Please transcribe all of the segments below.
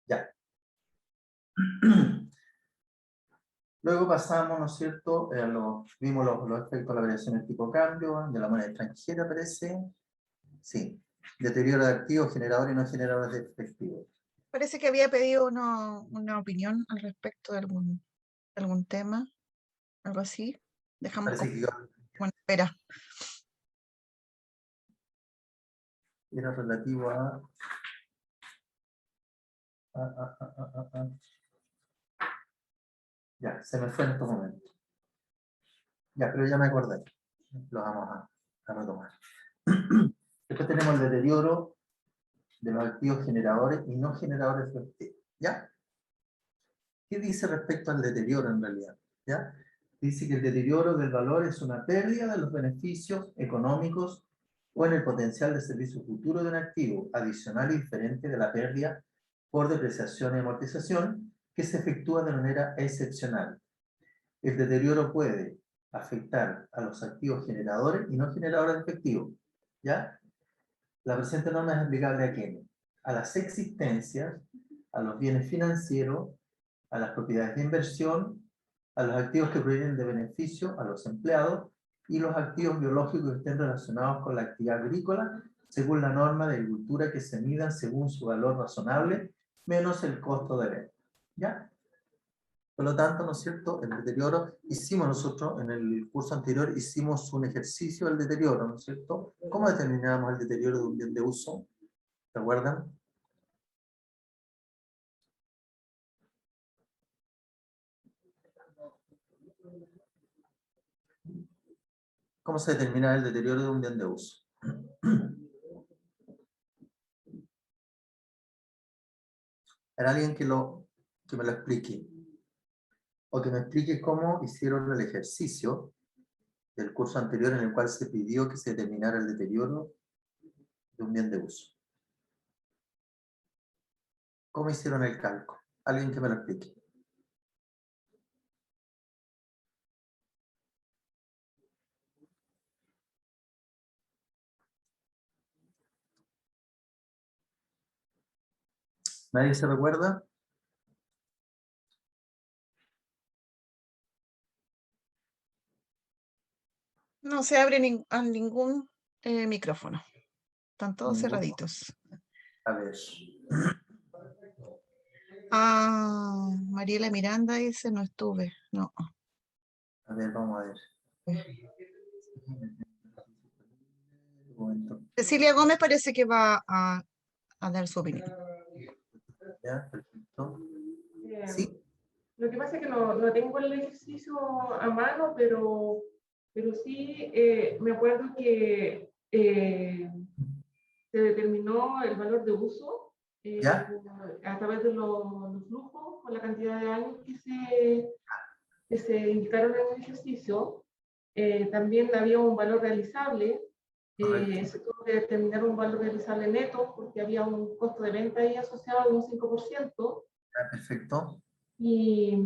Ya. Luego pasamos, ¿no es cierto? Vimos los efectos de la variación del tipo de cambio, de la moneda extranjera, parece. Sí. Deterioro de activos, generadores y no generadores de efectivo. Parece que había pedido una opinión al respecto de algún tema, algo así. Dejamos Parece que como en espera. era relativo a. Ya, se me fue en estos momentos. Ya, pero ya me acordé. Lo vamos a retomar. Después tenemos el deterioro de los activos generadores y no generadores de efectivo. ¿Ya? ¿Qué dice respecto al deterioro en realidad? ¿Ya? Dice que el deterioro del valor es una pérdida de los beneficios económicos o en el potencial de servicio futuro de un activo, adicional y diferente de la pérdida por depreciación y amortización, que se efectúa de manera excepcional. El deterioro puede afectar a los activos generadores y no generadores de efectivo. ¿Ya? La presente norma es aplicable a quiénes? A las existencias, a los bienes financieros, a las propiedades de inversión, a los activos que provienen de beneficio, a los empleados, y los activos biológicos que estén relacionados con la actividad agrícola, según la norma de agricultura que se midan según su valor razonable, menos el costo de venta. ¿Ya? Por lo tanto, ¿no es cierto? El deterioro, hicimos nosotros, en el curso anterior, hicimos un ejercicio del deterioro, ¿no es cierto? ¿Cómo determinamos el deterioro de un bien de uso? ¿Se acuerdan? ¿Cómo se determina el deterioro de un bien de uso? ¿Era alguien que me lo explique? O que me explique cómo hicieron el ejercicio del curso anterior en el cual se pidió que se determinara el deterioro de un bien de uso. ¿Cómo hicieron el cálculo? Alguien que me lo explique. ¿Nadie se recuerda? No se abre ningún micrófono. Están todos Ninguno. cerraditos. A ver. Ah, Mariela Miranda dice, no estuve. No. A ver, vamos a ver. Cecilia Gómez parece que va a dar su opinión. Ya, perfecto. Sí. Sí. Lo que pasa es que no tengo el ejercicio a mano, pero sí me acuerdo que se determinó el valor de uso ¿Ya? a través de los flujos, con la cantidad de años que se indicaron en el ejercicio. También había un valor realizable. Se tuvo que determinar un valor realizable neto porque había un costo de venta ahí asociado de un 5%. Ya, perfecto. Y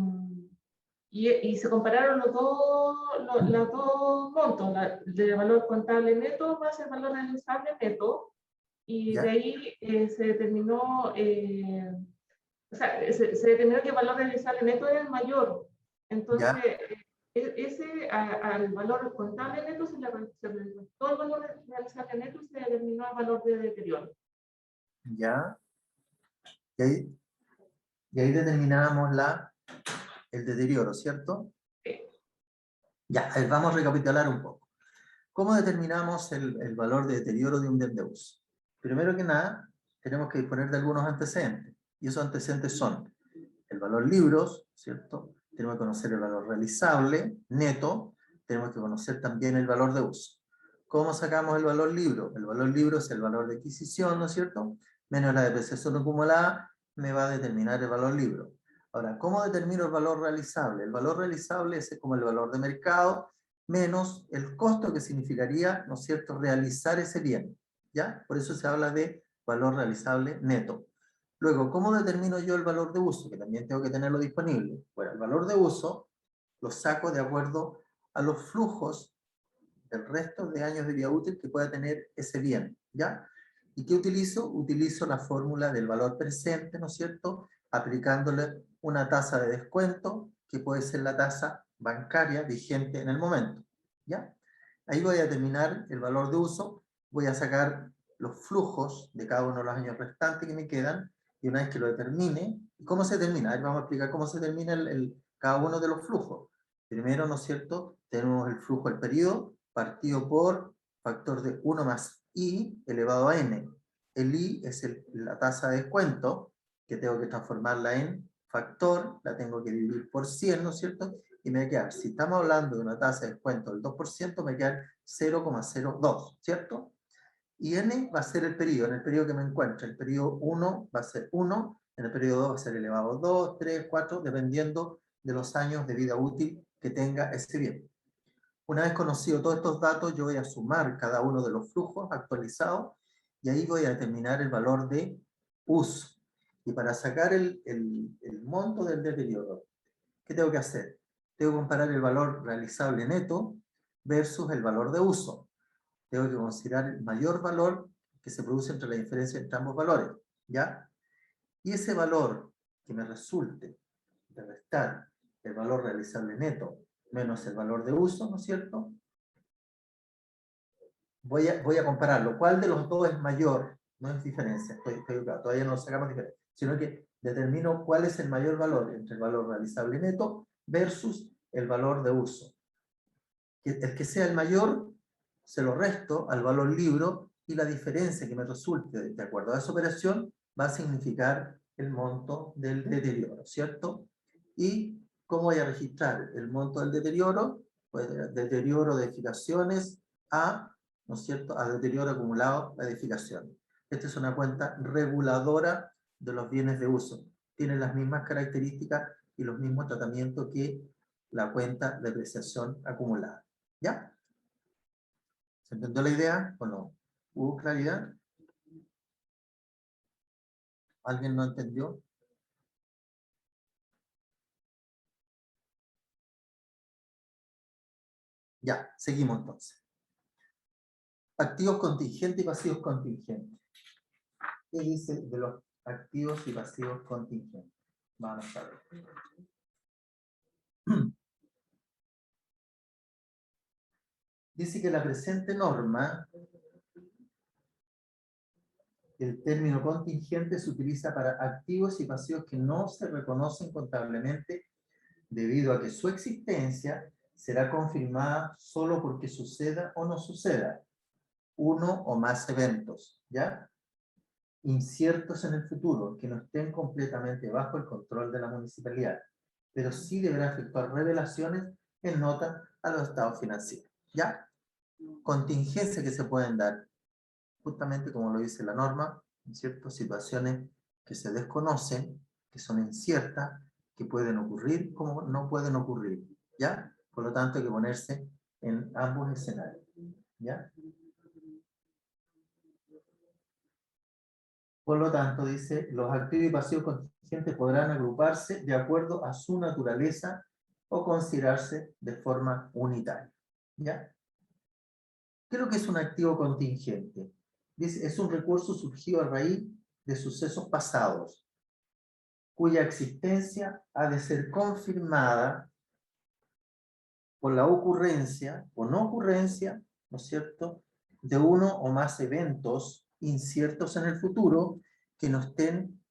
se compararon los dos montos, de valor contable neto más el valor realizable neto, y ¿Ya? de ahí se determinó, o sea, se determinó que el valor realizable neto era el mayor. Entonces, ¿Ya? ese al valor contable neto se le restó el valor realizable neto y se determinó el valor de deterioro. ¿Ya? Y ahí determinábamos el deterioro, ¿cierto? Ya, vamos a recapitular un poco. ¿Cómo determinamos el valor de deterioro de un bien de uso? Primero que nada, tenemos que disponer de algunos antecedentes. Y esos antecedentes son el valor libros, ¿cierto? Tenemos que conocer el valor realizable, neto. Tenemos que conocer también el valor de uso. ¿Cómo sacamos el valor libro? El valor libro es el valor de adquisición, ¿no es cierto? Menos la depreciación acumulada, me va a determinar el valor libro. Ahora, ¿cómo determino el valor realizable? El valor realizable es como el valor de mercado menos el costo que significaría, ¿no es cierto?, realizar ese bien, ¿ya? Por eso se habla de valor realizable neto. Luego, ¿cómo determino yo el valor de uso? Que también tengo que tenerlo disponible. Bueno, el valor de uso lo saco de acuerdo a los flujos del resto de años de vida útil que pueda tener ese bien, ¿ya? ¿Y qué utilizo? Utilizo la fórmula del valor presente, ¿no es cierto? Aplicándole una tasa de descuento, que puede ser la tasa bancaria vigente en el momento, ¿ya? Ahí voy a determinar el valor de uso, voy a sacar los flujos de cada uno de los años restantes que me quedan, y una vez que lo determine, ¿cómo se determina? Ahí vamos a explicar cómo se determina cada uno de los flujos. Primero, ¿no es cierto? Tenemos el flujo del periodo partido por factor de 1 más i elevado a n. El i es la tasa de descuento, que tengo que transformarla en factor, la tengo que dividir por 100, ¿no es cierto? Y me va a quedar, si estamos hablando de una tasa de descuento del 2%, me queda 0,02, ¿cierto? Y n va a ser el periodo, en el periodo que me encuentre. El periodo 1 va a ser 1, en el periodo 2 va a ser elevado a 2, 3, 4, dependiendo de los años de vida útil que tenga ese bien. Una vez conocido todos estos datos, yo voy a sumar cada uno de los flujos actualizados y ahí voy a determinar el valor de uso. Y para sacar el monto del deterioro, ¿qué tengo que hacer? Tengo que comparar el valor realizable neto versus el valor de uso. Tengo que considerar el mayor valor que se produce entre la diferencia entre ambos valores, ¿ya? Y ese valor que me resulte de restar el valor realizable neto menos el valor de uso, ¿no es cierto? Voy a compararlo. ¿Cuál de los dos es mayor? No es diferencia, todavía no sacamos diferencia, sino que determino cuál es el mayor valor entre el valor realizable neto versus el valor de uso. El que sea el mayor, se lo resto al valor libro y la diferencia que me resulte de acuerdo a esa operación va a significar el monto del deterioro, ¿cierto? ¿Y cómo voy a registrar el monto del deterioro? Pues deterioro de edificaciones a, ¿no es cierto?, a deterioro acumulado de edificaciones. Esta es una cuenta reguladora de los bienes de uso. Tiene las mismas características y los mismos tratamientos que la cuenta de depreciación acumulada. ¿Ya? ¿Se entendió la idea o no? ¿Hubo claridad? ¿Alguien no entendió? Ya, seguimos entonces. Activos contingentes y pasivos contingentes. ¿Qué dice de los activos y pasivos contingentes? Vamos a ver. Dice que la presente norma, el término contingente se utiliza para activos y pasivos que no se reconocen contablemente debido a que su existencia será confirmada solo porque suceda o no suceda uno o más eventos, ¿ya? Inciertos en el futuro, que no estén completamente bajo el control de la municipalidad, pero sí deberá efectuar revelaciones en nota a los estados financieros, ¿ya? Contingencias que se pueden dar, justamente como lo dice la norma, en ciertas situaciones que se desconocen, que son inciertas, que pueden ocurrir como no pueden ocurrir, ¿ya? Por lo tanto hay que ponerse en ambos escenarios, ¿ya? Por lo tanto, dice, los activos y pasivos contingentes podrán agruparse de acuerdo a su naturaleza o considerarse de forma unitaria, ¿ya? ¿Qué es lo que es un activo contingente? Dice, es un recurso surgido a raíz de sucesos pasados, cuya existencia ha de ser confirmada por la ocurrencia o no ocurrencia, ¿no es cierto?, de uno o más eventos inciertos en el futuro que no estén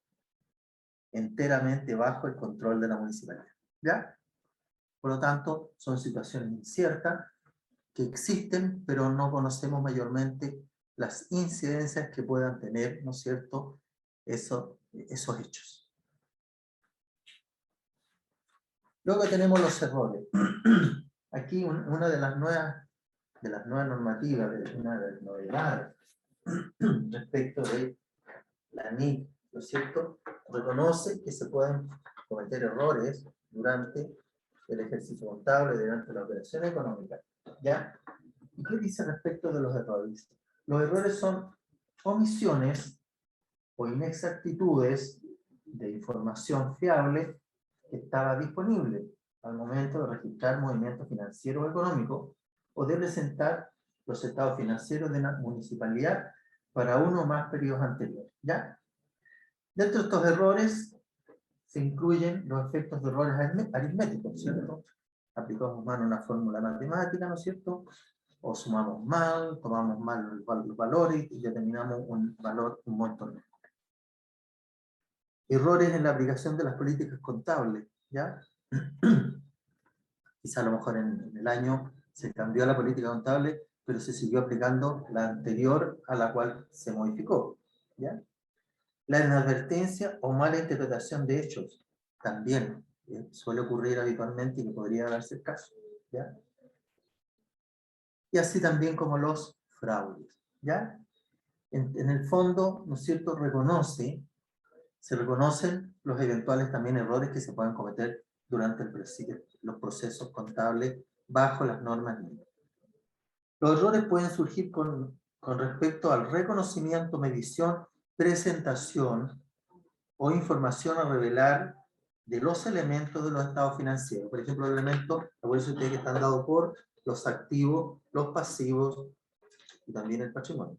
enteramente bajo el control de la municipalidad, ¿ya? Por lo tanto, son situaciones inciertas que existen, pero no conocemos mayormente las incidencias que puedan tener, ¿no es cierto?, esos hechos. Luego tenemos los errores. Aquí una de las nuevas normativas, una de las novedades respecto de la NIC, ¿no es cierto?, reconoce que se pueden cometer errores durante el ejercicio contable, durante la operación económica, ¿ya? ¿Y qué dice respecto de los errores? Los errores son omisiones o inexactitudes de información fiable que estaba disponible al momento de registrar movimientos financieros o económicos o de presentar los estados financieros de la municipalidad para uno o más periodos anteriores, ¿ya? Dentro de estos errores se incluyen los efectos de errores aritméticos, ¿cierto? Aplicamos mal una fórmula matemática, ¿no es cierto? O sumamos mal, tomamos mal los valores y determinamos un valor, un monto nuevo. Errores en la aplicación de las políticas contables, ¿ya? Quizá a lo mejor en el año se cambió la política contable, pero se siguió aplicando la anterior a la cual se modificó, ¿ya? La inadvertencia o mala interpretación de hechos, también suele ocurrir habitualmente y que podría darse el caso, ¿ya? Y así también como los fraudes, ¿ya? En el fondo, ¿no es cierto?, se reconocen los eventuales también errores que se pueden cometer durante los procesos contables bajo las normas libres. Los errores pueden surgir con respecto al reconocimiento, medición, presentación o información a revelar de los elementos de los estados financieros. Por ejemplo, los elementos, acuérdense ustedes que están dados por los activos, los pasivos y también el patrimonio.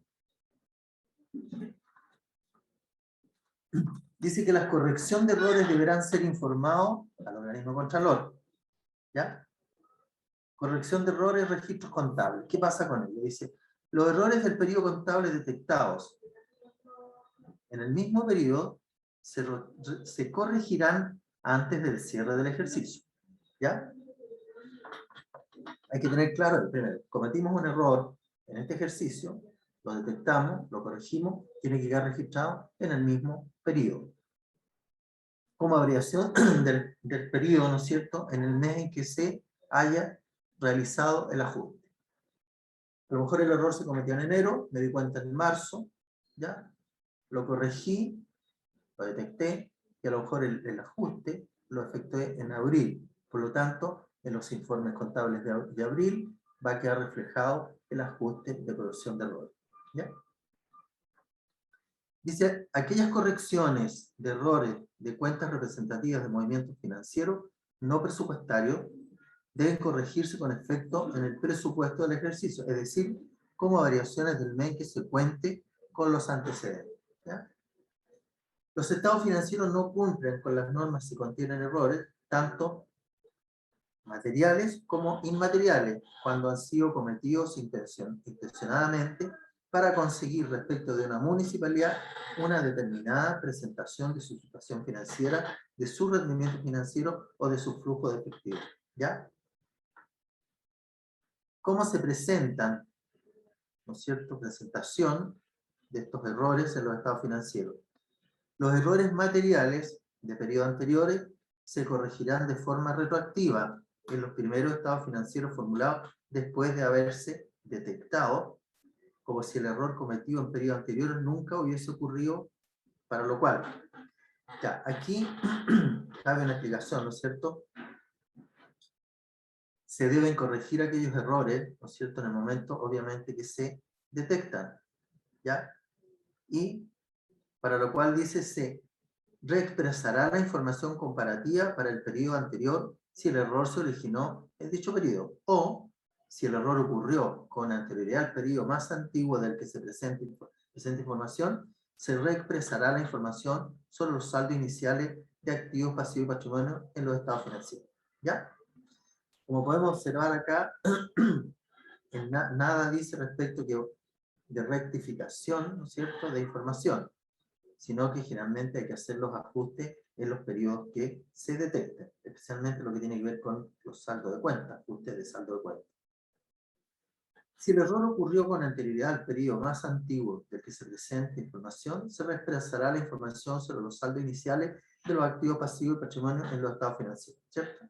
Dice que la corrección de errores deberán ser informados al organismo contralor, ¿ya? Corrección de errores, registros contables. ¿Qué pasa con ello? Dice, los errores del periodo contable detectados en el mismo periodo se corregirán antes del cierre del ejercicio, ¿ya? Hay que tener claro, primero, cometimos un error en este ejercicio, lo detectamos, lo corregimos, tiene que quedar registrado en el mismo periodo. Como variación del periodo, ¿no es cierto?, en el mes en que se haya realizado el ajuste. A lo mejor el error se cometió en enero, me di cuenta en marzo, ¿ya? Lo corregí, lo detecté, y a lo mejor el ajuste lo efectué en abril. Por lo tanto, en los informes contables de abril va a quedar reflejado el ajuste de corrección de error, ¿ya? Dice, aquellas correcciones de errores de cuentas representativas de movimientos financieros no presupuestarios deben corregirse con efecto en el presupuesto del ejercicio, es decir, como variaciones del mes que se cuente con los antecedentes, ¿ya? Los estados financieros no cumplen con las normas si contienen errores, tanto materiales como inmateriales, cuando han sido cometidos intencionadamente para conseguir respecto de una municipalidad una determinada presentación de su situación financiera, de su rendimiento financiero o de su flujo de efectivo, ¿ya? ¿Cómo se presentan, no es cierto?, presentación de estos errores en los estados financieros? Los errores materiales de periodos anteriores se corregirán de forma retroactiva en los primeros estados financieros formulados después de haberse detectado, como si el error cometido en periodos anteriores nunca hubiese ocurrido, para lo cual, ya, aquí cabe una explicación, ¿no es cierto? Se deben corregir aquellos errores, ¿no es cierto?, en el momento, obviamente, que se detectan, ¿ya? Y para lo cual dice, se reexpresará la información comparativa para el periodo anterior si el error se originó en dicho periodo, o si el error ocurrió con anterioridad al periodo más antiguo del que se presenta información, se reexpresará la información sobre los saldos iniciales de activos, pasivos y patrimonio en los estados financieros, ¿ya? Como podemos observar acá, nada dice respecto de rectificación, ¿no es cierto?, de información, sino que generalmente hay que hacer los ajustes en los periodos que se detecten, especialmente lo que tiene que ver con los saldos de cuenta, ajustes de saldo de cuenta. Si el error ocurrió con anterioridad al periodo más antiguo del que se presenta información, se reexpresará la información sobre los saldos iniciales de los activos, pasivos y patrimonio en los estados financieros, ¿cierto?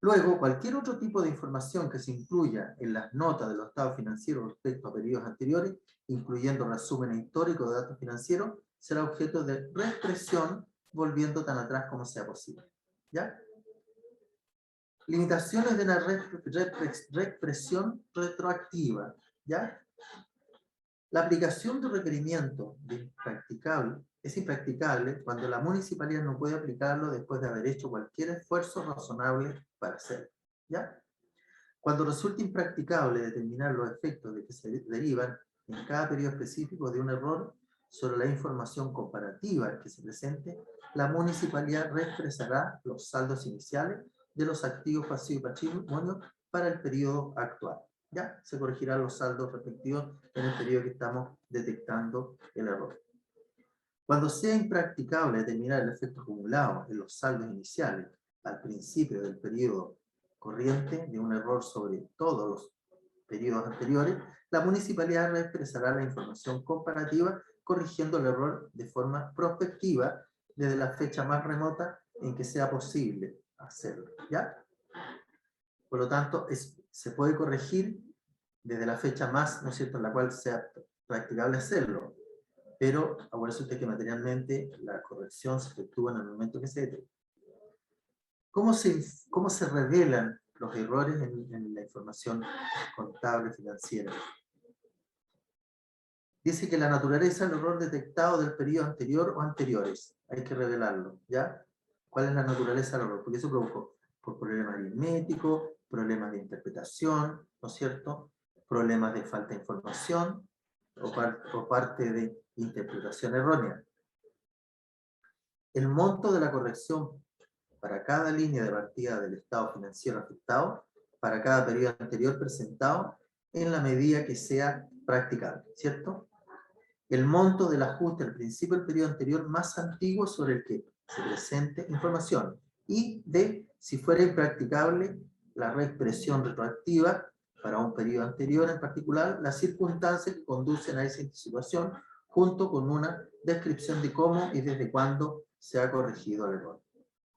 Luego, cualquier otro tipo de información que se incluya en las notas de los estados financieros respecto a periodos anteriores, incluyendo resúmenes históricos de datos financieros, será objeto de reexpresión volviendo tan atrás como sea posible, ¿ya? Limitaciones de la reexpresión retroactiva, ¿ya? La aplicación de requerimiento es impracticable cuando la municipalidad no puede aplicarlo después de haber hecho cualquier esfuerzo razonable para hacerlo, ¿ya? Cuando resulta impracticable determinar los efectos de que se derivan, en cada periodo específico de un error sobre la información comparativa que se presente, la municipalidad reexpresará los saldos iniciales de los activos pasivos y patrimonios para el periodo actual. Ya se corregirán los saldos respectivos en el periodo que estamos detectando el error. Cuando sea impracticable determinar el efecto acumulado en los saldos iniciales al principio del periodo corriente de un error sobre todos los periodos anteriores, la municipalidad reexpresará la información comparativa corrigiendo el error de forma prospectiva desde la fecha más remota en que sea posible hacerlo. ¿Ya? Por lo tanto, se puede corregir desde la fecha más, ¿no es cierto?, en la cual sea practicable hacerlo. Pero acuérdese usted que materialmente la corrección se efectúa en el momento que se detecta. ¿Cómo se revelan los errores en la información contable financiera? Dice que la naturaleza del error detectado del periodo anterior o anteriores. Hay que revelarlo, ¿ya? ¿Cuál es la naturaleza del error? Porque eso provocó por problemas aritméticos, problemas de interpretación, ¿no es cierto? Problemas de falta de información o parte de interpretación errónea. El monto de la corrección para cada línea de partida del estado financiero afectado, para cada periodo anterior presentado, en la medida que sea practicable, ¿cierto? El monto del ajuste al principio del periodo anterior más antiguo sobre el que se presente información, y de, si fuera impracticable, la reexpresión retroactiva para un periodo anterior en particular, las circunstancias que conducen a esa situación, junto con una descripción de cómo y desde cuándo se ha corregido el error.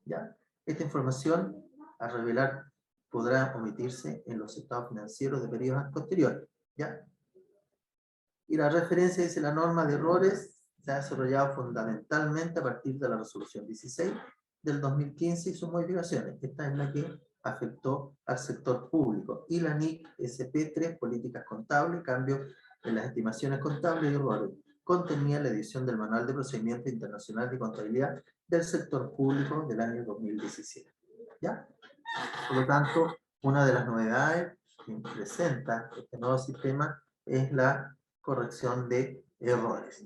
¿Ya? Esta información a revelar podrá omitirse en los estados financieros de periodos posteriores. ¿Ya? Y la referencia dice: la norma de errores se ha desarrollado fundamentalmente a partir de la resolución 16 del 2015 y sus modificaciones. Esta es la que afectó al sector público. Y la NIC SP3, políticas contables, cambios en las estimaciones contables y errores, contenía la edición del Manual de Procedimiento Internacional de Contabilidad del Sector Público del año 2017. ¿Ya? Por lo tanto, una de las novedades que presenta este nuevo sistema es la corrección de errores,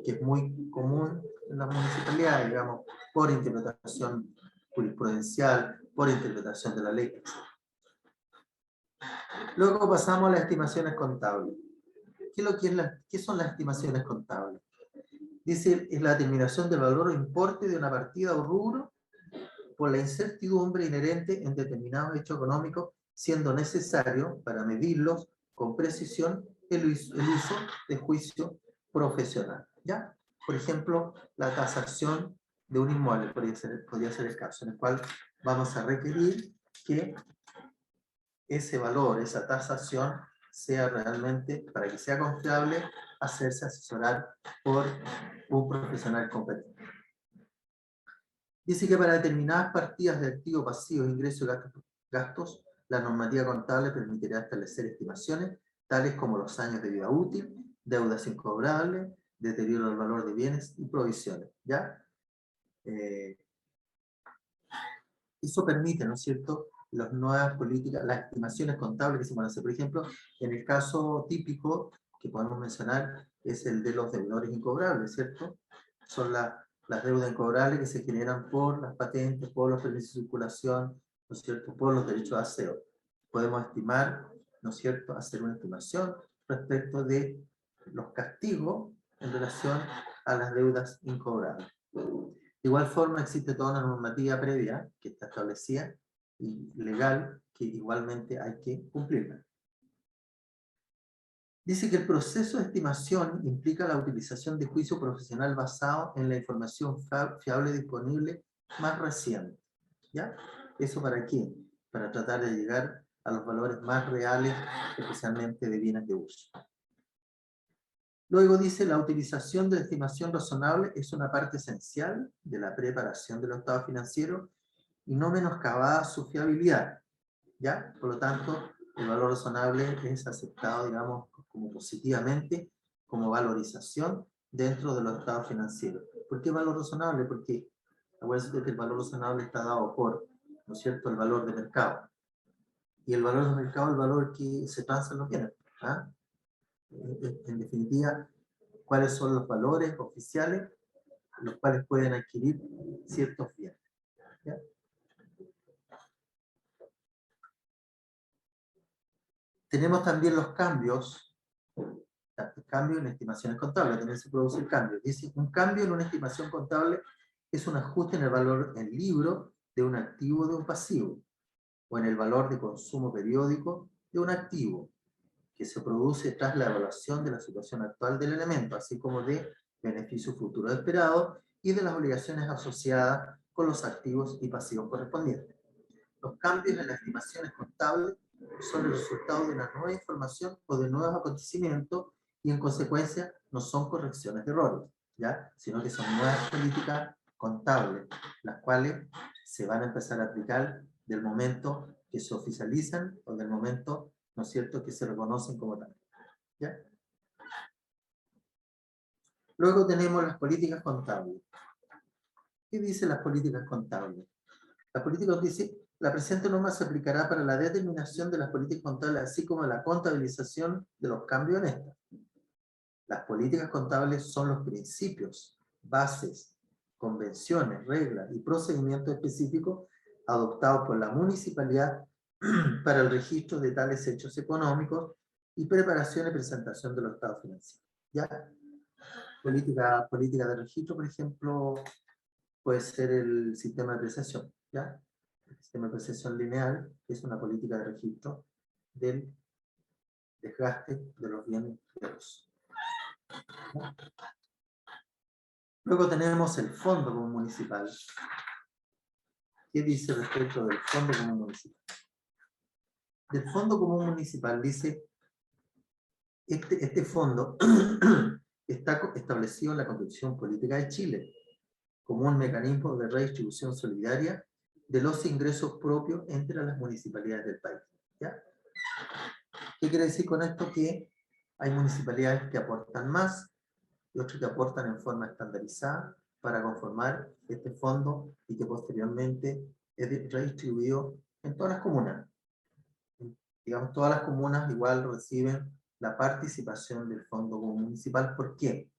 que es muy común en las municipalidades, digamos, por interpretación jurisprudencial, por interpretación de la ley. Luego pasamos a las estimaciones contables. ¿Qué son las estimaciones contables? Dice, es la determinación del valor o importe de una partida o rubro por la incertidumbre inherente en determinados hechos económicos, siendo necesario para medirlos con precisión el uso de juicio profesional. ¿Ya? Por ejemplo, la tasación de un inmueble podría ser el caso, en el cual vamos a requerir que ese valor, esa tasación, sea realmente, para que sea confiable, hacerse asesorar por un profesional competente. Dice que para determinadas partidas de activos pasivos, ingresos y gastos, la normativa contable permitirá establecer estimaciones tales como los años de vida útil, deudas incobrables, deterioro del valor de bienes y provisiones. ¿Ya? Eso permite, ¿no es cierto?, las nuevas políticas, las estimaciones contables que se van a hacer. Por ejemplo, en el caso típico que podemos mencionar es el de los deudores incobrables, ¿cierto? Son las deudas incobrables que se generan por las patentes, por los permisos de circulación, ¿no es cierto?, por los derechos de aseo. Podemos estimar, ¿no es cierto?, hacer una estimación respecto de los castigos en relación a las deudas incobrables. De igual forma, existe toda una normativa previa que está establecida y legal que igualmente hay que cumplirla. Dice que el proceso de estimación implica la utilización de juicio profesional basado en la información fiable disponible más reciente. ¿Ya? ¿Eso para qué? Para tratar de llegar a los valores más reales, especialmente de bienes de uso. Luego dice, la utilización de la estimación razonable es una parte esencial de la preparación de los estados financieros y no menoscabada su fiabilidad. ¿Ya? Por lo tanto, el valor razonable es aceptado, digamos, como positivamente, como valorización dentro de los estados financieros. ¿Por qué valor razonable? Porque acuérdense que el valor razonable está dado por, ¿no es cierto?, el valor de mercado. Y el valor de mercado es el valor que se transa en los bienes. ¿Ah? en definitiva, cuáles son los valores oficiales los cuales pueden adquirir ciertos bienes. ¿Ya? Tenemos también los cambios, cambio en estimaciones contables, también se produce el cambio. Dice, un cambio en una estimación contable es un ajuste en el valor en libro de un activo o de un pasivo, o en el valor de consumo periódico de un activo, que se produce tras la evaluación de la situación actual del elemento, así como de beneficios futuros esperados y de las obligaciones asociadas con los activos y pasivos correspondientes. Los cambios en las estimaciones contables son el resultado de una nueva información o de nuevos acontecimientos y en consecuencia no son correcciones de errores, ¿ya? Sino que son nuevas políticas contables, las cuales se van a empezar a aplicar del momento que se oficializan o del momento, ¿no es cierto?, que se reconocen como tal, ¿ya? Luego tenemos las políticas contables. ¿Qué dicen las políticas contables? La política dice, la presente norma se aplicará para la determinación de las políticas contables, así como la contabilización de los cambios en estas. Las políticas contables son los principios, bases, convenciones, reglas y procedimientos específicos adoptados por la municipalidad para el registro de tales hechos económicos y preparación y presentación de los estados financieros. ¿Ya? Política de registro, por ejemplo, puede ser el sistema de apreciación, ¿ya? El sistema de apreciación lineal es una política de registro del desgaste de los bienes de los. ¿Ya? Luego tenemos el Fondo Común Municipal. ¿Qué dice respecto del Fondo Común Municipal? Del Fondo Común Municipal dice, este fondo está establecido en la Constitución Política de Chile como un mecanismo de redistribución solidaria de los ingresos propios entre las municipalidades del país. ¿Ya? ¿Qué quiere decir con esto? Que hay municipalidades que aportan más y otras que aportan en forma estandarizada para conformar este fondo y que posteriormente es redistribuido en todas las comunas. Digamos, todas las comunas igual reciben la participación del Fondo Común Municipal. ¿Por qué?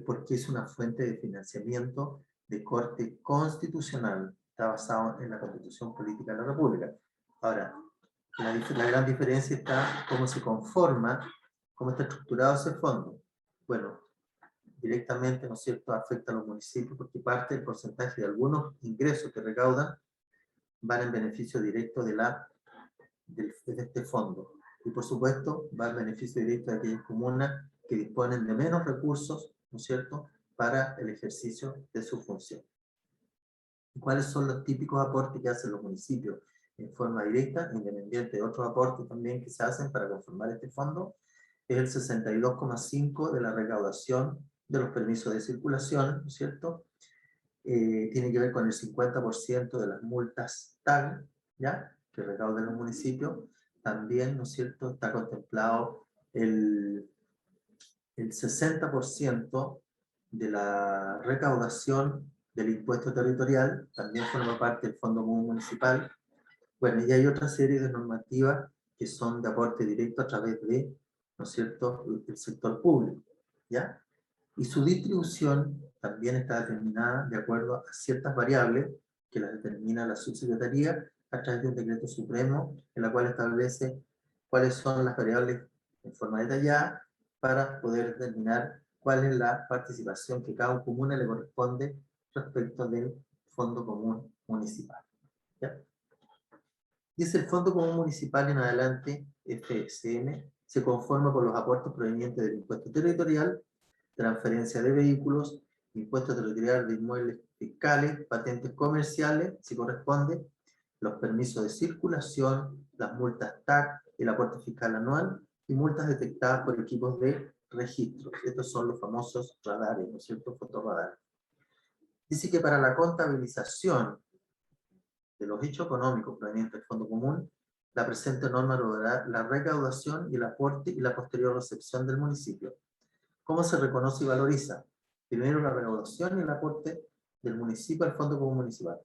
Porque es una fuente de financiamiento de corte constitucional, está basado en la Constitución Política de la República. Ahora, la gran diferencia está cómo se conforma, cómo está estructurado ese fondo. Bueno, directamente, ¿no es cierto?, afecta a los municipios porque parte del porcentaje de algunos ingresos que recaudan van en beneficio directo de este fondo. Y por supuesto, va en beneficio directo de aquellas comunas que disponen de menos recursos, ¿no es cierto?, para el ejercicio de su función. ¿Y cuáles son los típicos aportes que hacen los municipios en forma directa, independiente de otros aportes también que se hacen para conformar este fondo? Es el 62,5% de la recaudación de los permisos de circulación, ¿no es cierto? Tiene que ver con el 50% de las multas TAG, ¿ya?, que recaudan los municipios. También, ¿no es cierto?, está contemplado el 60% de la recaudación del impuesto territorial, también forma parte del Fondo Común Municipal. Bueno, y hay otra serie de normativas que son de aporte directo a través de, ¿no es cierto?, el sector público, ¿ya? Y su distribución también está determinada de acuerdo a ciertas variables que las determina la subsecretaría a través de un decreto supremo en la cual establece cuáles son las variables en forma detallada para poder determinar cuál es la participación que cada comuna le corresponde respecto del Fondo Común Municipal. ¿Ya? Dice el Fondo Común Municipal en adelante, FSM, se conforma con los aportes provenientes del impuesto territorial, transferencia de vehículos, impuesto territorial de inmuebles fiscales, patentes comerciales, si corresponde, los permisos de circulación, las multas TAC, el aporte fiscal anual y multas detectadas por equipos de registro. Estos son los famosos radares, ¿no es cierto?, fotorradares. Dice que para la contabilización de los hechos económicos provenientes del Fondo Común, la presente norma logrará la recaudación y el aporte y la posterior recepción del municipio. ¿Cómo se reconoce y valoriza? Primero, la recaudación y el aporte del municipio al Fondo Común Municipal.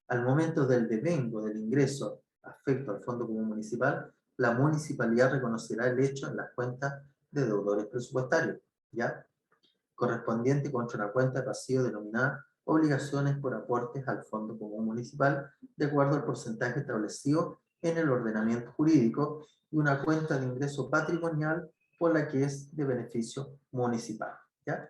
Al momento del devengo del ingreso afecto al Fondo Común Municipal, la municipalidad reconocerá el hecho en las cuentas de deudores presupuestarios, ¿ya? Correspondiente contra una cuenta de pasivo denominada obligaciones por aportes al Fondo Común Municipal, de acuerdo al porcentaje establecido en el ordenamiento jurídico, y una cuenta de ingreso patrimonial por la que es de beneficio municipal, ¿ya?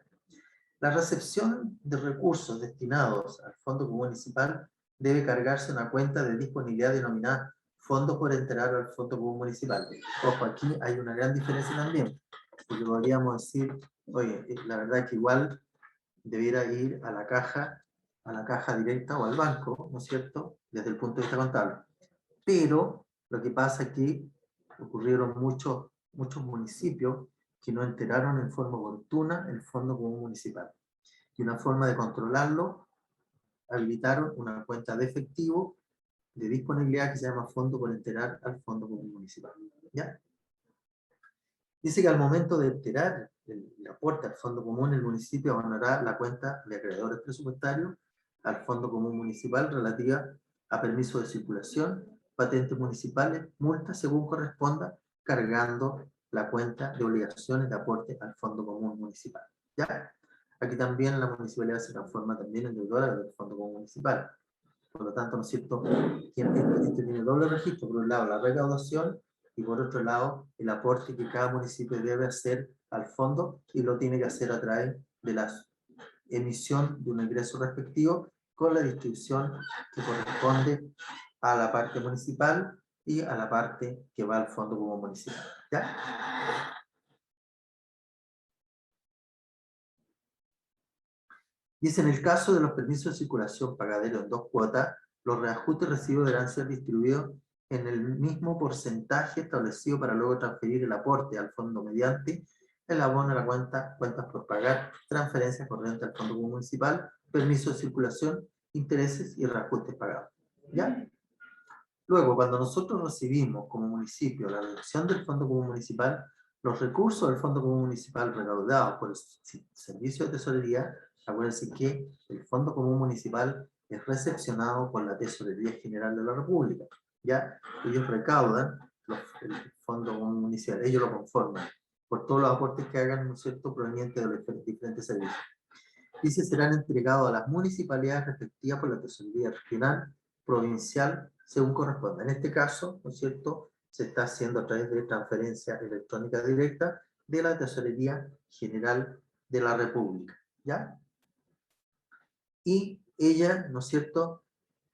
La recepción de recursos destinados al Fondo Común Municipal debe cargarse una cuenta de disponibilidad denominada Fondo por enterar al Fondo Común Municipal. Ojo, aquí hay una gran diferencia también, porque podríamos decir, oye, la verdad es que igual debiera ir a la caja directa o al banco, ¿no es cierto?, desde el punto de vista contable. Pero lo que pasa es que ocurrieron muchos municipios que no enteraron en forma oportuna el Fondo Común Municipal. Y una forma de controlarlo, habilitaron una cuenta de efectivo de disponibilidad que se llama Fondo por enterar al Fondo Común Municipal, ¿ya? Dice que al momento de enterar el aporte al Fondo Común, el municipio abonará la cuenta de acreedores presupuestarios al Fondo Común Municipal relativa a permiso de circulación, patentes municipales, multas según corresponda, cargando la cuenta de obligaciones de aporte al Fondo Común Municipal, ¿ya? Aquí también la municipalidad se transforma también en deudora del Fondo Común Municipal. Por lo tanto, ¿no es cierto? Este tiene doble registro, por un lado la recaudación y por otro lado el aporte que cada municipio debe hacer al fondo, y lo tiene que hacer a través de la emisión de un ingreso respectivo con la distribución que corresponde a la parte municipal y a la parte que va al Fondo Común Municipal, ¿ya? Dice, en el caso de los permisos de circulación pagaderos en 2 cuotas, los reajustes recibos deberán ser distribuidos en el mismo porcentaje establecido para luego transferir el aporte al fondo mediante el abono a la cuentas por pagar, transferencias corrientes al Fondo Común Municipal, permiso de circulación, intereses y reajustes pagados, ¿ya? Luego, cuando nosotros recibimos como municipio la reducción del Fondo Común Municipal, los recursos del Fondo Común Municipal recaudados por el Servicio de Tesorería, acuérdense que el Fondo Común Municipal es recepcionado por la Tesorería General de la República, ¿ya? Ellos recaudan el Fondo Común Municipal, ellos lo conforman por todos los aportes que hagan, ¿no es cierto?, provenientes de los diferentes servicios. Y se serán entregados a las municipalidades respectivas por la Tesorería Regional, provincial, según corresponda. En este caso, ¿no es cierto?, se está haciendo a través de transferencia electrónica directa de la Tesorería General de la República, ¿ya? Y ella, ¿no es cierto?,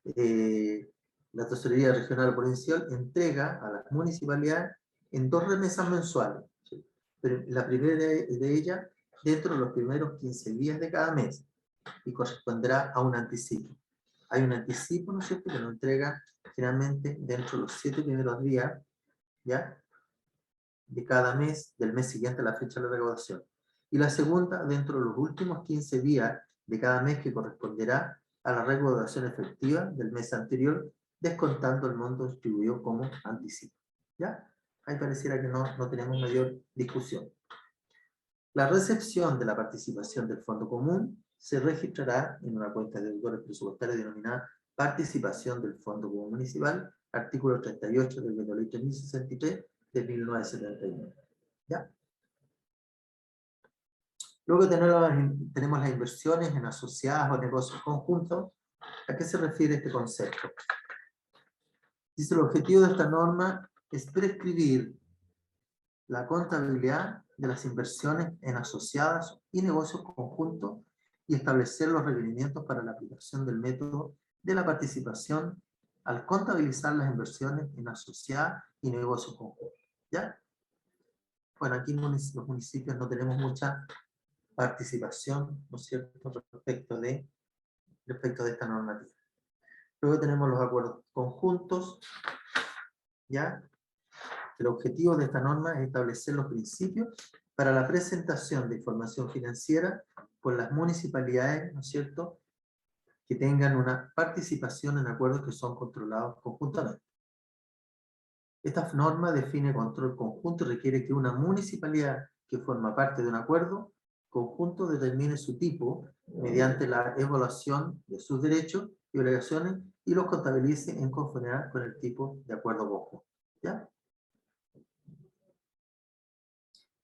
la Tesorería Regional o Provincial entrega a las municipalidades en 2 remesas mensuales, ¿sí? Pero la primera de ellas dentro de los primeros 15 días de cada mes, y corresponderá a un anticipo. Hay un anticipo, ¿no es cierto?, que lo entrega generalmente dentro de los 7 primeros días, ¿ya?, de cada mes, del mes siguiente a la fecha de la recaudación. Y la segunda dentro de los últimos 15 días de cada mes, que corresponderá a la recaudación efectiva del mes anterior, descontando el monto distribuido como anticipo, ¿ya? Ahí pareciera que no tenemos mayor discusión. La recepción de la participación del Fondo Común se registrará en una cuenta de deudores presupuestarios denominada Participación del Fondo Común Municipal, artículo 38 del Decreto Ley 3063 de 1979. ¿Ya? Luego tenemos las inversiones en asociadas o negocios conjuntos. ¿A qué se refiere este concepto? Dice, el objetivo de esta norma es prescribir la contabilidad de las inversiones en asociadas y negocios conjuntos y establecer los requerimientos para la aplicación del método de la participación al contabilizar las inversiones en asociadas y negocios conjuntos, ¿ya? Bueno, aquí en los municipios no tenemos mucha participación, ¿no es cierto?, respecto de esta normativa. Luego tenemos los acuerdos conjuntos, ¿ya? El objetivo de esta norma es establecer los principios para la presentación de información financiera por las municipalidades, ¿no es cierto?, que tengan una participación en acuerdos que son controlados conjuntamente. Esta norma define control conjunto y requiere que una municipalidad que forma parte de un acuerdo conjunto determine su tipo mediante la evaluación de sus derechos y obligaciones y los contabilice en conformidad con el tipo de acuerdo conjunto, ¿ya?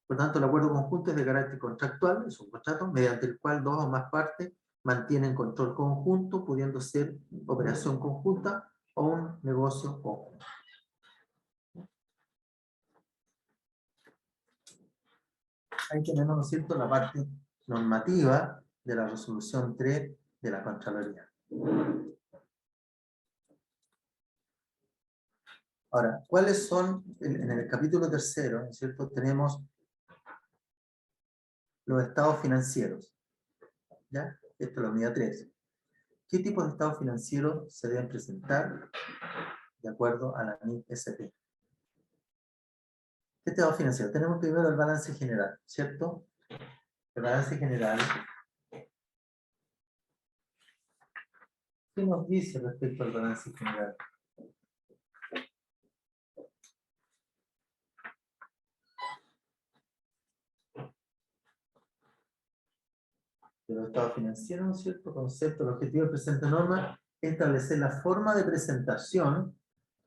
Por tanto, el acuerdo conjunto es de carácter contractual, es un contrato mediante el cual dos o más partes mantienen control conjunto, pudiendo ser operación conjunta o un negocio conjunto. Ahí tenemos, ¿no es cierto?, la parte normativa de la resolución 3 de la Contraloría. Ahora, ¿cuáles son, en el capítulo 3, ¿no es cierto?, tenemos los estados financieros, ¿ya? Esto es la unidad 3. ¿Qué tipos de estados financieros se deben presentar de acuerdo a la NIF-SP? ¿Qué estado financiero? Tenemos primero el balance general, ¿cierto? El balance general, ¿qué nos dice respecto al balance general? De los estados financieros, ¿no es cierto? Concepto, el objetivo de presente norma es establecer la forma de presentación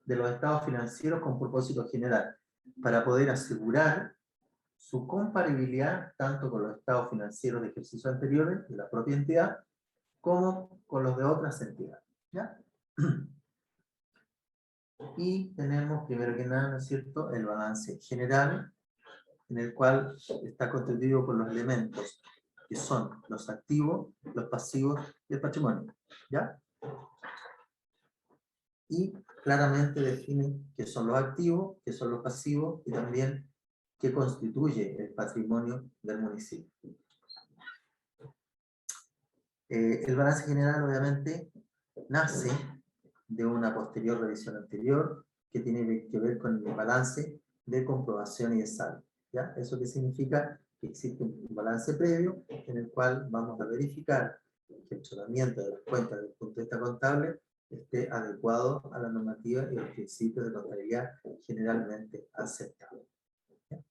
de los estados financieros con propósito general, para poder asegurar su comparabilidad tanto con los estados financieros de ejercicios anteriores de la propia entidad, como con los de otras entidades, ¿ya? Y tenemos, primero que nada, ¿no es cierto?, el balance general, en el cual está constituido por los elementos que son los activos, los pasivos y el patrimonio, ¿ya? Y claramente define qué son los activos, qué son los pasivos y también qué constituye el patrimonio del municipio. El balance general, obviamente, nace de una posterior revisión anterior que tiene que ver con el balance de comprobación y de saldo, ¿ya? ¿Eso qué significa? Que existe un balance previo en el cual vamos a verificar que el tratamiento de las cuentas desde el punto de vista contable esté adecuado a la normativa y los principios de contabilidad generalmente aceptados. ¿Ya?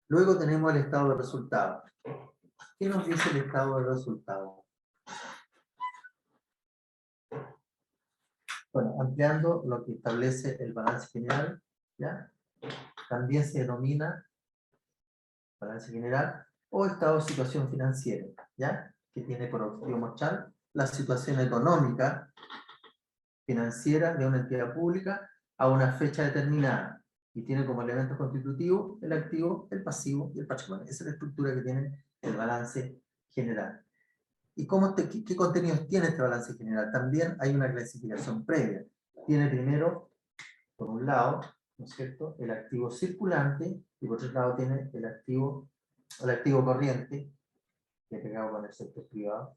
Luego tenemos el estado de resultados. ¿Qué nos dice el estado de resultados? Bueno, ampliando lo que establece el balance general, ¿ya? También se denomina balance general o estado de situación financiera, ¿ya? Que tiene por objetivo mostrar la situación económica financiera de una entidad pública a una fecha determinada y tiene como elementos constitutivos el activo, el pasivo y el patrimonio. Esa es la estructura que tiene el balance general. ¿Y qué contenidos tiene este balance general? También hay una clasificación previa. Tiene primero, por un lado, ¿no es cierto?, el activo circulante, y por otro lado tiene el activo corriente, que he pegado con el sector privado.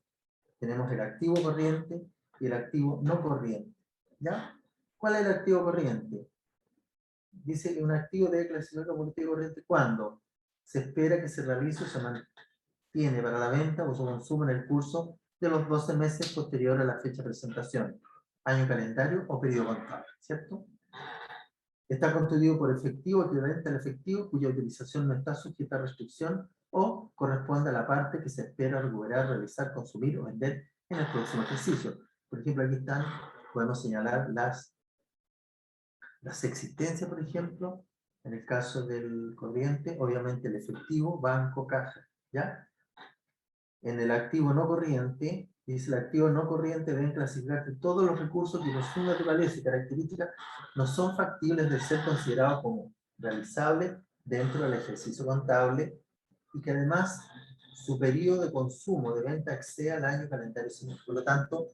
Tenemos el activo corriente y el activo no corriente, ¿ya? ¿Cuál es el activo corriente? Dice que un activo debe clasificar como activo corriente cuando se espera que se realice o se mantiene para la venta o su consumo en el curso de los 12 meses posteriores a la fecha de presentación, año calendario o periodo contable, ¿cierto? Está constituido por efectivo equivalente al efectivo cuya utilización no está sujeta a restricción o corresponde a la parte que se espera recuperar, realizar, consumir o vender en el próximo ejercicio. Por ejemplo, aquí están, podemos señalar las existencias, por ejemplo, en el caso del corriente, obviamente el efectivo, banco, caja, ¿ya? En el activo no corriente, dice el activo no corriente deben clasificarse todos los recursos que por su naturaleza y características no son factibles de ser considerados como realizables dentro del ejercicio contable y que además su periodo de consumo de venta exceda al año calendario siguiente. Por lo tanto,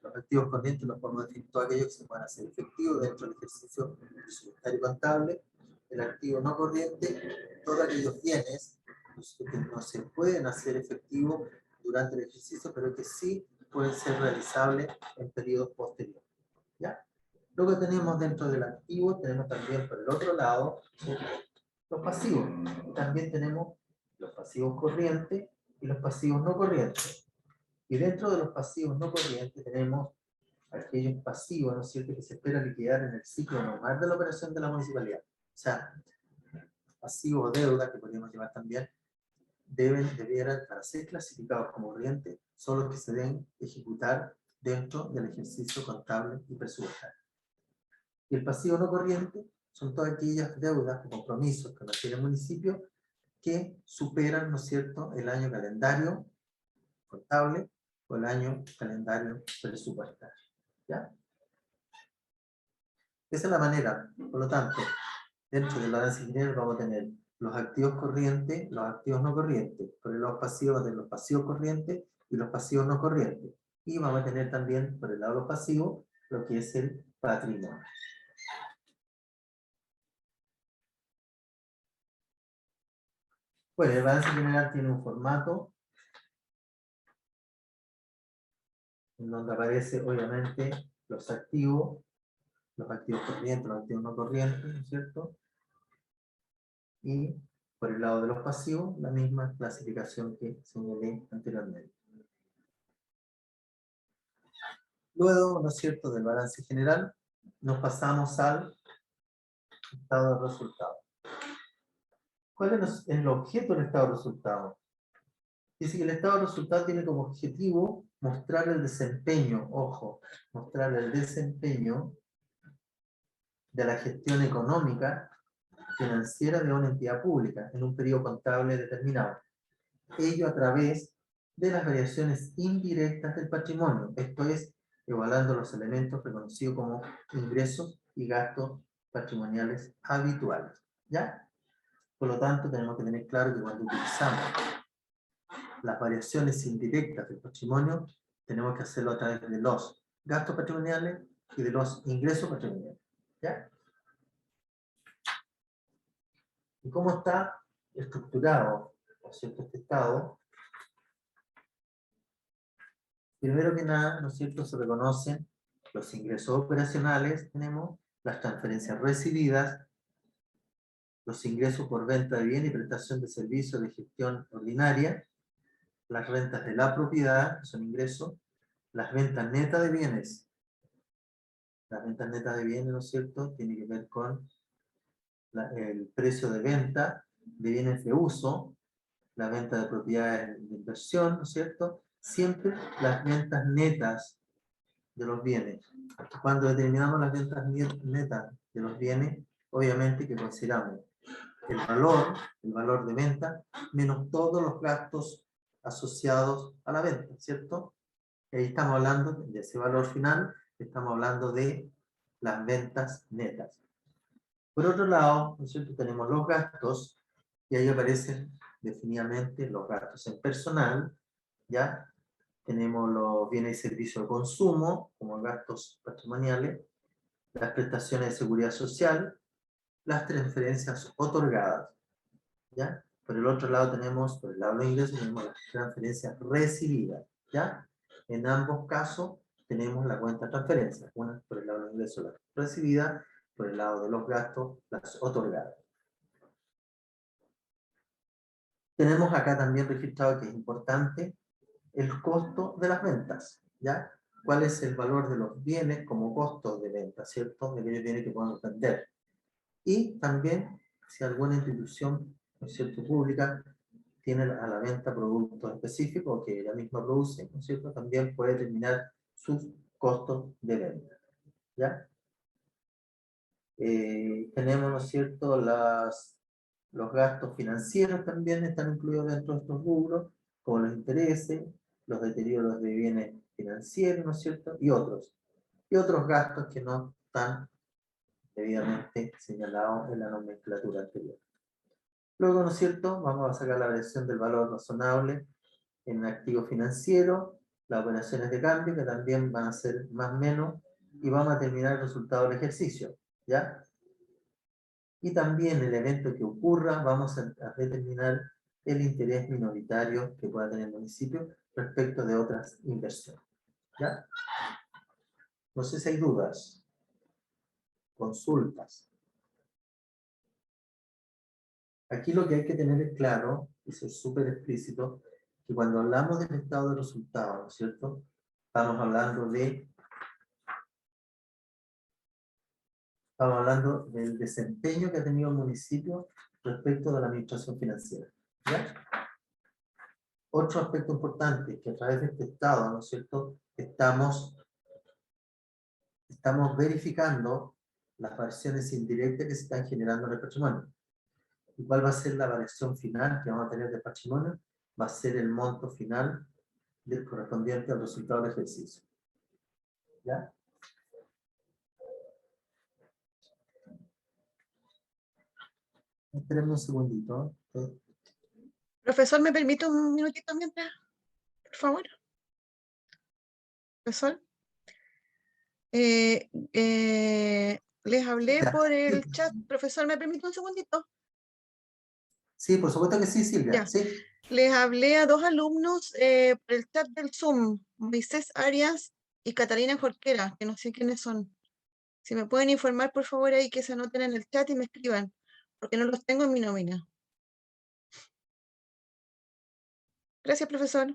los activos corrientes los podemos definir todo aquello que se puedan hacer efectivo dentro del ejercicio presupuestario contable. El activo no corriente, todos aquellos bienes que no se pueden hacer efectivo durante el ejercicio, pero que sí pueden ser realizables en periodos posteriores, ¿ya? Luego tenemos dentro del activo, tenemos también por el otro lado los pasivos. También tenemos los pasivos corrientes y los pasivos no corrientes. Y dentro de los pasivos no corrientes tenemos aquellos pasivos, ¿no es cierto?, que se espera liquidar en el ciclo normal de la operación de la municipalidad. O sea, pasivos o deuda, que podríamos llamar también, debieran, para ser clasificados como corrientes, son los que se deben ejecutar dentro del ejercicio contable y presupuestario. Y el pasivo no corriente son todas aquellas deudas o compromisos que nos tiene el municipio que superan, ¿no es cierto?, el año calendario contable o el año calendario presupuestario. ¿Ya? Esa es la manera. Por lo tanto, dentro del balance general vamos a tener los activos corrientes, los activos no corrientes, por el lado pasivo de los pasivos corrientes y los pasivos no corrientes. Y vamos a tener también, por el lado de los pasivos, lo que es el patrimonio. Bueno, el balance general tiene un formato en donde aparece, obviamente, los activos corrientes, los activos no corrientes, ¿no es cierto? Y por el lado de los pasivos, la misma clasificación que señalé anteriormente. Luego, ¿no es cierto?, del balance general, nos pasamos al estado de resultados. ¿Cuál es el objeto del estado de resultados? Dice que el estado de resultados tiene como objetivo mostrar el desempeño, ojo, mostrar el desempeño de la gestión económica financiera de una entidad pública en un periodo contable determinado. Ello a través de las variaciones indirectas del patrimonio, esto es, evaluando los elementos reconocidos como ingresos y gastos patrimoniales habituales. ¿Ya? Por lo tanto, tenemos que tener claro que cuando utilizamos las variaciones indirectas del patrimonio, tenemos que hacerlo a través de los gastos patrimoniales y de los ingresos patrimoniales. ¿Ya? ¿Y cómo está estructurado, ¿no es cierto?, este estado? Primero que nada, ¿no es cierto?, se reconocen los ingresos operacionales, tenemos las transferencias recibidas, los ingresos por venta de bien y prestación de servicios de gestión ordinaria, las rentas de la propiedad, que son ingresos, las ventas netas de bienes. Las ventas netas de bienes, ¿no es cierto?, tiene que ver con el precio de venta de bienes de uso, la venta de propiedades de inversión, ¿no es cierto? Siempre las ventas netas de los bienes. Cuando determinamos las ventas netas de los bienes, obviamente que consideramos el valor de venta, menos todos los gastos asociados a la venta, ¿cierto? Y ahí estamos hablando de ese valor final, estamos hablando de las ventas netas. Por otro lado, ¿no es cierto?, tenemos los gastos, y ahí aparecen definidamente los gastos en personal, ¿ya? Tenemos los bienes y servicios de consumo, como gastos patrimoniales, las prestaciones de seguridad social, las transferencias otorgadas, ¿ya? Por el otro lado tenemos, por el lado de ingresos, tenemos las transferencias recibidas, ¿ya? En ambos casos tenemos la cuenta de transferencias, una por el lado de ingresos, las recibidas, por el lado de los gastos, las otorgadas. Tenemos acá también registrado, que es importante, el costo de las ventas, ¿ya? ¿Cuál es el valor de los bienes como costo de venta, ¿cierto? De aquellos bienes que podemos vender. Y también, si alguna institución, ¿no es cierto?, pública, tiene a la venta productos específicos que ella misma produce, ¿no es cierto?, también puede determinar sus costos de venta, ¿ya? Tenemos, ¿no es cierto?, los gastos financieros también están incluidos dentro de estos rubros, como los intereses, los deterioros de bienes financieros, ¿no es cierto?, y otros gastos que no están debidamente señalados en la nomenclatura anterior. Luego, ¿no es cierto?, vamos a sacar la variación del valor razonable en activo financiero, las operaciones de cambio, que también van a ser más o menos, y vamos a terminar el resultado del ejercicio, ¿ya? Y también el evento que ocurra, vamos a determinar el interés minoritario que pueda tener el municipio respecto de otras inversiones, ¿ya? No sé si hay dudas, consultas. Aquí lo que hay que tener es claro, y ser súper explícito, que cuando hablamos del estado de resultados, ¿no es cierto?, estamos hablando del desempeño que ha tenido el municipio respecto de la administración financiera, ¿ya? Otro aspecto importante, que a través de este estado, ¿no es cierto?, estamos verificando las variaciones indirectas que se están generando en el patrimonio. ¿Y cuál va a ser la variación final que vamos a tener de patrimonio? Va a ser el monto final del correspondiente al resultado del ejercicio. ¿Ya? Espérenme un segundito. Profesor, ¿me permite un minutito mientras? Por favor. Profesor. Les hablé Ya. por el chat. Profesor, ¿me permite un segundito? Sí, por supuesto que sí, Silvia. Ya. Sí. Les hablé a 2 alumnos por el chat del Zoom, Moisés Arias y Catalina Jorquera, que no sé quiénes son. Si me pueden informar, por favor, ahí que se anoten en el chat y me escriban, porque no los tengo en mi nómina. Gracias, profesor.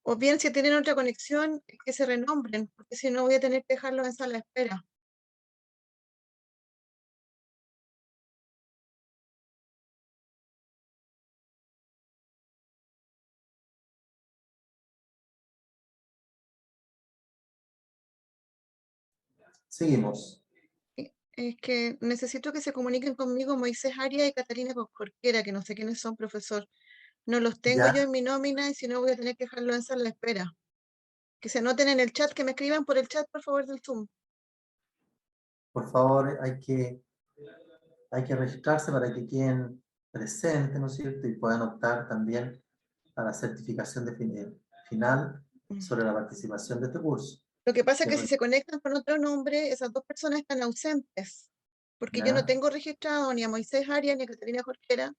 O bien, si tienen otra conexión, que se renombren, porque si no voy a tener que dejarlos en sala de espera. Seguimos. Es que necesito que se comuniquen conmigo Moisés Arias y Catalina Jorquera, que no sé quiénes son, profesor. No los tengo yo Ya, en mi nómina y si no voy a tener que dejarlos en sala de espera. Que se anoten en el chat, que me escriban por el chat, por favor, del Zoom. por favor, hay que registrarse para que queden presentes, ¿no es cierto? Y puedan optar también a la certificación final sobre la participación de este curso. Lo que pasa es que si se conectan con otro nombre, esas 2 personas están ausentes, porque yo no ¿Ya? tengo registrado ni a Moisés Arias ni a Catalina Jorquera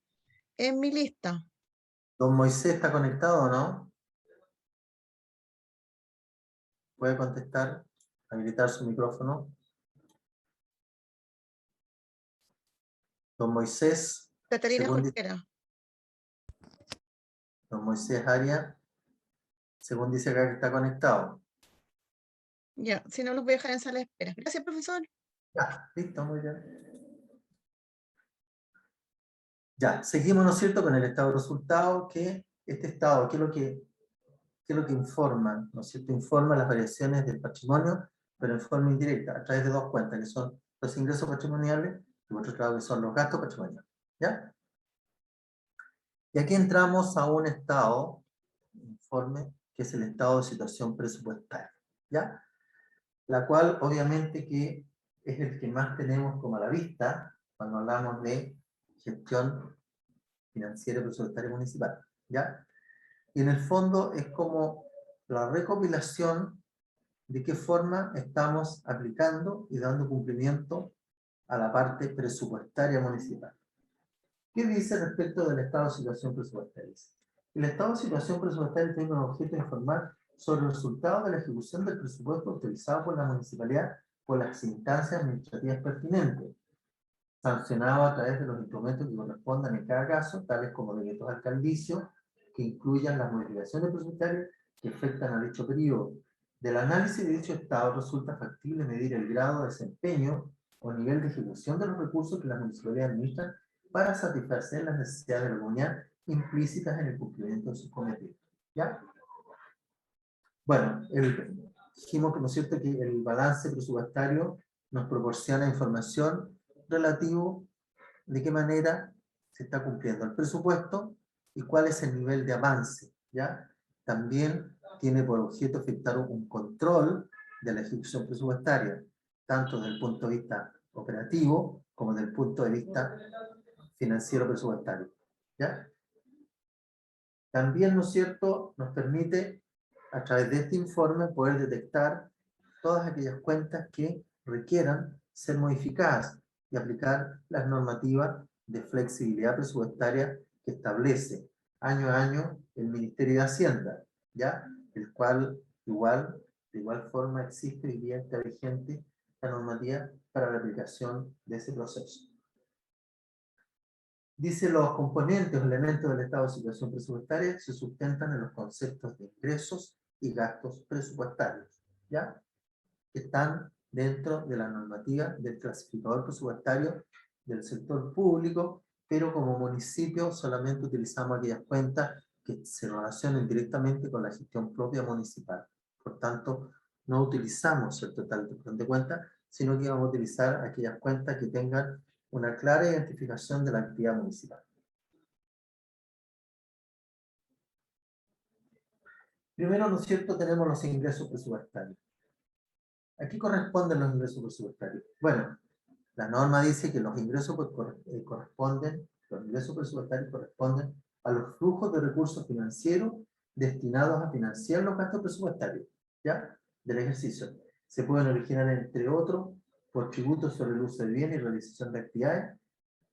en mi lista. Don Moisés está conectado, ¿o no? Puede contestar, habilitar su micrófono. Don Moisés, Catalina según Jorquera. don Moisés Arias, según dice acá que está conectado. Ya, si no los voy a dejar en sala de espera. Gracias, profesor. Ya, listo, muy bien. Ya, seguimos, ¿no es cierto?, con el estado de resultado, que este estado, ¿qué es lo que informa? ¿No es cierto? Informa las variaciones del patrimonio, pero en forma indirecta, a través de 2 cuentas, que son los ingresos patrimoniales y por otro lado que son los gastos patrimoniales. ¿Ya? Y aquí entramos a un estado, informe, que es el estado de situación presupuestaria. ¿Ya? La cual obviamente que es el que más tenemos como a la vista cuando hablamos de gestión financiera y presupuestaria municipal, ¿ya? Y en el fondo es como la recopilación de qué forma estamos aplicando y dando cumplimiento a la parte presupuestaria municipal. ¿Qué dice respecto del estado de situación presupuestaria? El estado de situación presupuestaria tiene un objeto de informar sobre el resultado de la ejecución del presupuesto utilizado por la municipalidad por las instancias administrativas pertinentes, sancionado a través de los instrumentos que correspondan en cada caso, tales como decretos alcaldicios, que incluyan las modificaciones presupuestarias que afectan a dicho periodo. Del análisis de dicho estado resulta factible medir el grado de desempeño o nivel de ejecución de los recursos que las municipalidades administran para satisfacer las necesidades de la comunidad implícitas en el cumplimiento de sus cometidos. ¿Ya? Bueno, dijimos que, ¿no es cierto?, que el balance presupuestario nos proporciona información relativo de qué manera se está cumpliendo el presupuesto y cuál es el nivel de avance, ¿ya? También tiene por objeto efectuar un control de la ejecución presupuestaria, tanto desde el punto de vista operativo como desde el punto de vista financiero presupuestario, ¿ya? También, ¿no es cierto?, nos permite, a través de este informe, poder detectar todas aquellas cuentas que requieran ser modificadas y aplicar las normativas de flexibilidad presupuestaria que establece año a año el Ministerio de Hacienda, ¿ya? El cual, de igual forma, existe y bien está vigente la normativa para la aplicación de ese proceso. Dice, los componentes o elementos del estado de situación presupuestaria se sustentan en los conceptos de ingresos y gastos presupuestarios, ¿ya? Que están dentro de la normativa del clasificador presupuestario del sector público, pero como municipio solamente utilizamos aquellas cuentas que se relacionen directamente con la gestión propia municipal. Por tanto, no utilizamos el total de cuentas, sino que vamos a utilizar aquellas cuentas que tengan una clara identificación de la actividad municipal. Primero, ¿no es cierto?, tenemos los ingresos presupuestarios. ¿A qué corresponden los ingresos presupuestarios? Bueno, la norma dice que los ingresos presupuestarios corresponden a los flujos de recursos financieros destinados a financiar los gastos presupuestarios, ¿ya?, del ejercicio. Se pueden originar, entre otros, por tributos sobre el uso de bienes y realización de actividades,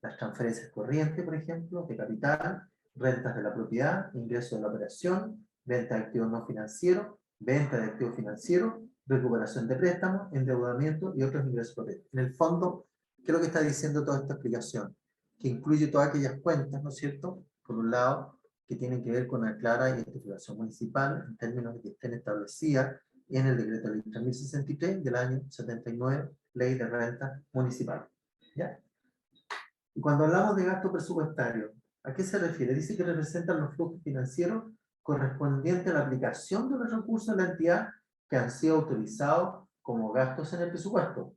las transferencias corrientes, por ejemplo, de capital, rentas de la propiedad, ingresos de la operación, venta de activos no financieros, venta de activos financieros, recuperación de préstamos, endeudamiento y otros ingresos propios. En el fondo, ¿qué es lo que está diciendo toda esta explicación? Que incluye todas aquellas cuentas, ¿no es cierto?, por un lado, que tienen que ver con una clara identificación municipal en términos de que estén establecidas en el decreto ley 3063 del año 79, ley de renta municipal. ¿Ya? Y cuando hablamos de gasto presupuestario, ¿a qué se refiere? Dice que representan los flujos financieros correspondientes a la aplicación de los recursos de la entidad que han sido autorizados como gastos en el presupuesto.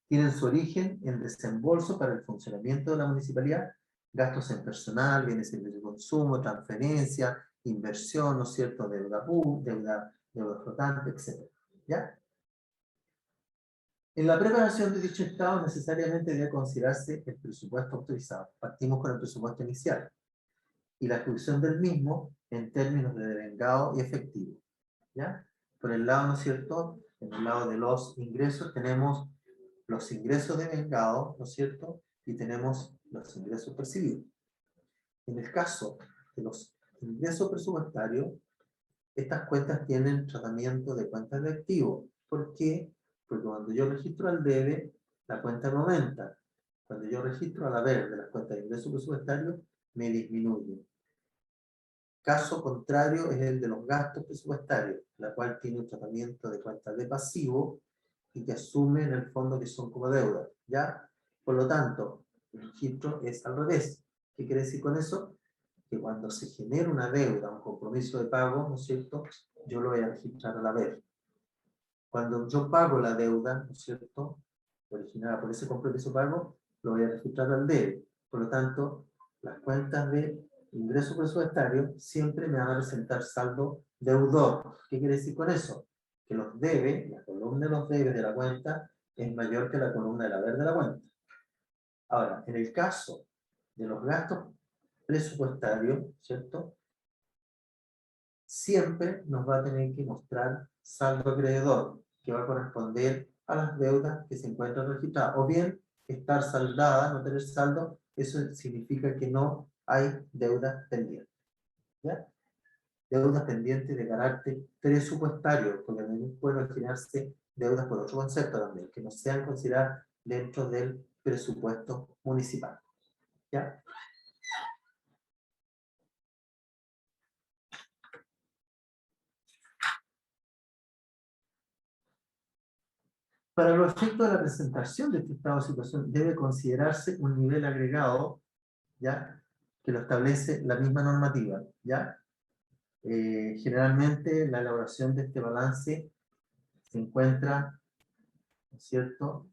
Tienen su origen en desembolso para el funcionamiento de la municipalidad, gastos en personal, bienes de consumo, transferencia, inversión, ¿no es cierto?, deuda flotante, etc. ¿Ya? En la preparación de dicho estado necesariamente debe considerarse el presupuesto autorizado. Partimos con el presupuesto inicial y la ejecución del mismo en términos de devengado y efectivo. ¿Ya? Por el lado, ¿no es cierto?, en el lado de los ingresos tenemos los ingresos devengados, ¿no es cierto?, y tenemos los ingresos percibidos. En el caso de los ingresos presupuestarios, estas cuentas tienen tratamiento de cuentas de activo. ¿Por qué? Porque cuando yo registro al debe, la cuenta me aumenta. Cuando yo registro al haber de las cuentas de ingresos presupuestarios, me disminuye. Caso contrario es el de los gastos presupuestarios, la cual tiene un tratamiento de cuentas de pasivo y que asume en el fondo que son como deuda, ¿ya? Por lo tanto, el registro es al revés. ¿Qué quiere decir con eso? Que cuando se genera una deuda, un compromiso de pago, ¿no es cierto?, yo lo voy a registrar al haber. Cuando yo pago la deuda, ¿no es cierto?, originada por ese compromiso de pago, lo voy a registrar al debe. Por lo tanto, las cuentas de ingreso presupuestario siempre me van a presentar saldo deudor. ¿Qué quiere decir con eso? Que los debe, la columna de los debes de la cuenta, es mayor que la columna del haber de la cuenta. Ahora, en el caso de los gastos presupuestarios, ¿cierto?, siempre nos va a tener que mostrar saldo acreedor, que va a corresponder a las deudas que se encuentran registradas. O bien, estar saldada, no tener saldo, eso significa que no hay deudas pendientes. ¿Ya? Deudas pendientes de carácter presupuestario, porque también pueden originarse deudas por otro concepto también, que no sean consideradas dentro del presupuesto municipal. ¿Ya? Para los efectos de la presentación de este estado de situación debe considerarse un nivel agregado, ¿ya?, que lo establece la misma normativa, ¿ya? Generalmente la elaboración de este balance se encuentra, ¿no es cierto?,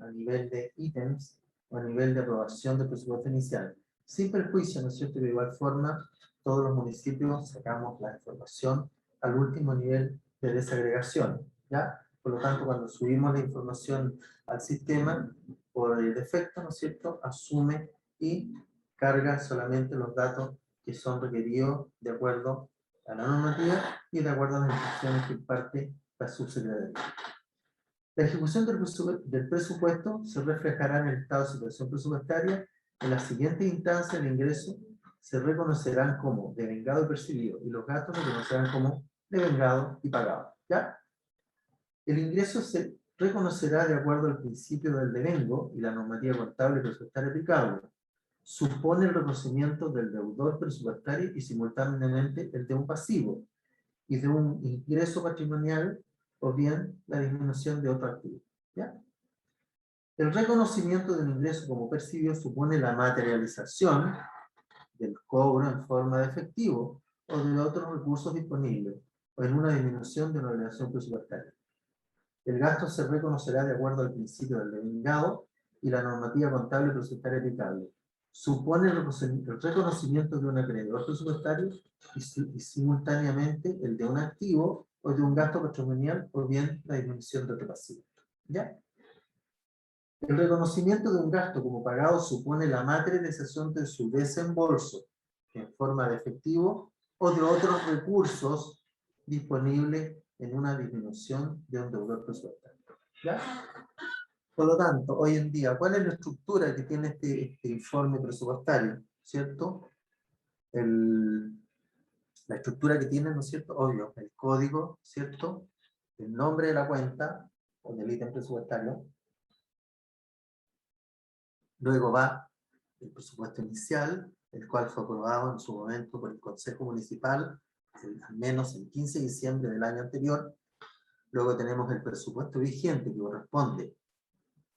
a nivel de ítems o a nivel de aprobación del presupuesto inicial. Sin perjuicio, ¿no es cierto?, de igual forma todos los municipios sacamos la información al último nivel de desagregación, ¿ya? Por lo tanto, cuando subimos la información al sistema, por defecto, ¿no es cierto?, asume y carga solamente los datos que son requeridos de acuerdo a la normativa y de acuerdo a las instrucciones que imparte la subsecretaría. La ejecución del presupuesto se reflejará en el estado de situación presupuestaria. En las siguientes instancias de ingreso se reconocerán como devengado y percibido, y los gastos se reconocerán como devengado y pagado. ¿Ya? El ingreso se reconocerá de acuerdo al principio del devengo y la normativa contable y presupuestaria aplicable. Supone el reconocimiento del deudor presupuestario y simultáneamente el de un pasivo y de un ingreso patrimonial o bien la disminución de otro activo. ¿Ya? El reconocimiento del ingreso como percibido supone la materialización del cobro en forma de efectivo o de otros recursos disponibles, o en una disminución de una obligación presupuestaria. El gasto se reconocerá de acuerdo al principio del devengado y la normativa contable presupuestaria aplicable. Supone el reconocimiento de un acreedor presupuestario y simultáneamente el de un activo o de un gasto patrimonial o bien la disminución de otro pasivo. ¿Ya? El reconocimiento de un gasto como pagado supone la materialización de su desembolso en forma de efectivo o de otros recursos disponibles en una disminución de un deudor presupuestario. ¿Ya? Por lo tanto, hoy en día, ¿cuál es la estructura que tiene este informe presupuestario? ¿Cierto? La estructura que tiene, ¿no es cierto? Obvio, el código, ¿cierto? El nombre de la cuenta o del ítem presupuestario. Luego va el presupuesto inicial, el cual fue aprobado en su momento por el Consejo Municipal, al menos el 15 de diciembre del año anterior. Luego tenemos el presupuesto vigente, que corresponde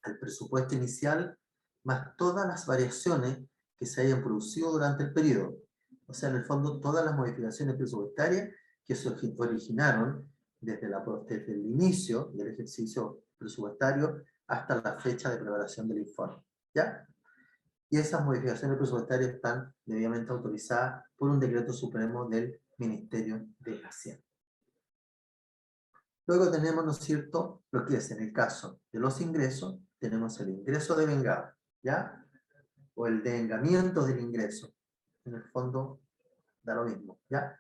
al presupuesto inicial, más todas las variaciones que se hayan producido durante el periodo. O sea, en el fondo, todas las modificaciones presupuestarias que se originaron desde el inicio del ejercicio presupuestario hasta la fecha de preparación del informe. ¿Ya? Y esas modificaciones presupuestarias están debidamente autorizadas por un decreto supremo del Ministerio de Hacienda. Luego tenemos, ¿no es cierto?, lo que es en el caso de los ingresos, tenemos el ingreso devengado, ¿ya? O el devengamiento del ingreso. En el fondo, da lo mismo, ¿ya?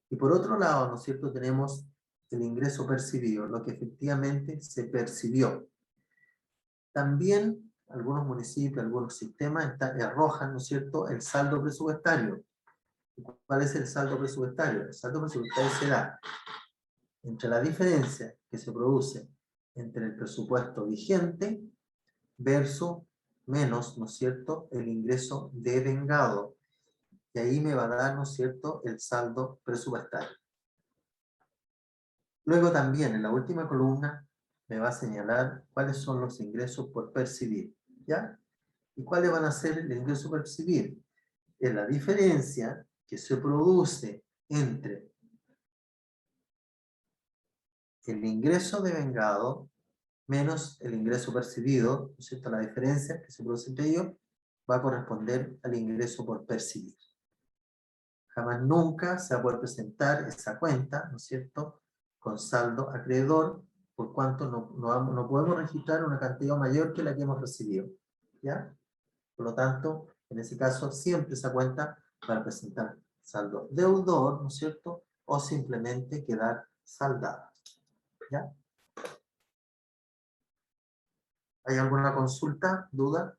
Y por otro lado, ¿no es cierto?, tenemos el ingreso percibido, lo que efectivamente se percibió. También algunos municipios, algunos sistemas arrojan, ¿no es cierto?, el saldo presupuestario. ¿Cuál es el saldo presupuestario? El saldo presupuestario se da entre la diferencia que se produce entre el presupuesto vigente versus menos, ¿no es cierto?, el ingreso devengado. Y ahí me va a dar, ¿no es cierto?, el saldo presupuestario. Luego también, en la última columna, me va a señalar cuáles son los ingresos por percibir, ¿ya? ¿Y cuáles van a ser el ingreso por percibir? Es la diferencia que se produce entre el ingreso devengado menos el ingreso percibido, ¿no es cierto? La diferencia que se produce entre ellos va a corresponder al ingreso por percibir. Jamás nunca se va a poder presentar esa cuenta, ¿no es cierto?, con saldo acreedor, por cuanto no podemos registrar una cantidad mayor que la que hemos recibido, ¿ya? Por lo tanto, en ese caso, siempre esa cuenta va a presentar saldo deudor, ¿no es cierto?, o simplemente quedar saldada, ¿ya? ¿Hay alguna consulta, duda?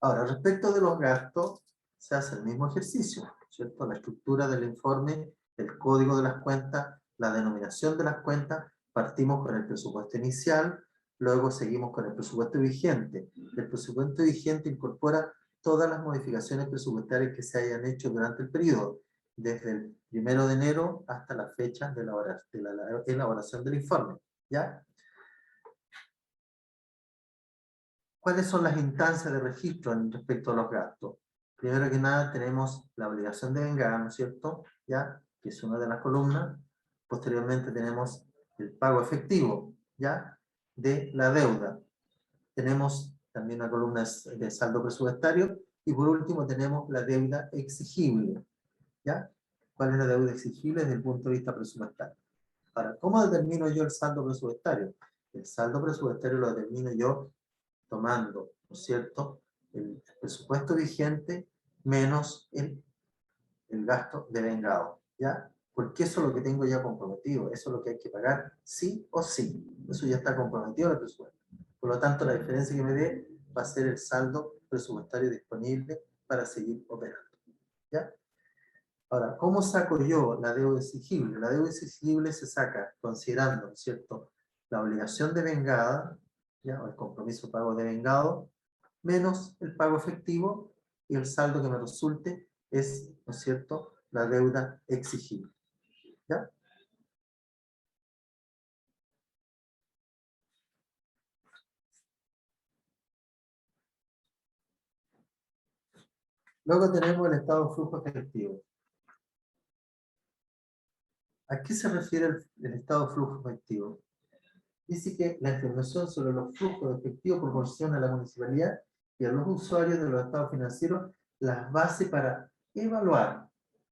Ahora, respecto de los gastos, se hace el mismo ejercicio, ¿cierto? La estructura del informe, el código de las cuentas, la denominación de las cuentas, partimos con el presupuesto inicial, luego seguimos con el presupuesto vigente. El presupuesto vigente incorpora todas las modificaciones presupuestarias que se hayan hecho durante el periodo, desde el 1 de enero hasta la fecha de la elaboración del informe, ¿ya? ¿Cuáles son las instancias de registro respecto a los gastos? Primero que nada tenemos la obligación de vengada, ¿no es cierto? ¿Ya? Que es una de las columnas. Posteriormente tenemos el pago efectivo, ¿ya? De la deuda. Tenemos también una columna de saldo presupuestario. Y por último tenemos la deuda exigible, ¿ya? ¿Cuál es la deuda exigible desde el punto de vista presupuestario? Ahora, ¿cómo determino yo el saldo presupuestario? El saldo presupuestario lo determino yo tomando, ¿no es cierto?, el presupuesto vigente menos el gasto devengado, ¿ya? Porque eso es lo que tengo ya comprometido, eso es lo que hay que pagar sí o sí, eso ya está comprometido en el presupuesto. Por lo tanto, la diferencia que me dé va a ser el saldo presupuestario disponible para seguir operando, ¿ya? Ahora, ¿cómo saco yo la deuda exigible? La deuda exigible se saca considerando, ¿no es cierto?, la obligación devengada, ¿ya?, o el compromiso pago devengado, menos el pago efectivo, y el saldo que me resulte es, ¿no es cierto?, la deuda exigible, ¿ya? Luego tenemos el estado de flujo efectivo. ¿A qué se refiere el estado de flujo efectivo? Dice que la información sobre los flujos de efectivo proporciona a la municipalidad y a los usuarios de los estados financieros las bases para evaluar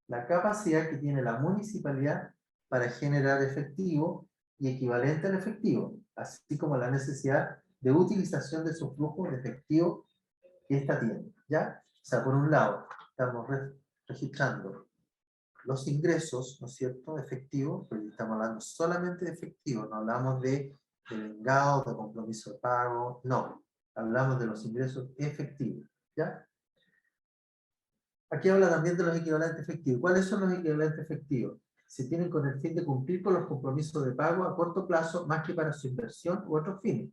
la capacidad que tiene la municipalidad para generar efectivo y equivalente al efectivo, así como la necesidad de utilización de esos flujos de efectivo que ésta tiene, ¿ya? O sea, por un lado, estamos registrando los ingresos, ¿no es cierto?, efectivos, porque estamos hablando solamente de efectivo, no hablamos de vengado, de compromiso de pago, no, hablamos de los ingresos efectivos, ¿ya? Aquí habla también de los equivalentes efectivos. ¿Cuáles son los equivalentes efectivos? Se tienen con el fin de cumplir con los compromisos de pago a corto plazo, más que para su inversión u otros fines.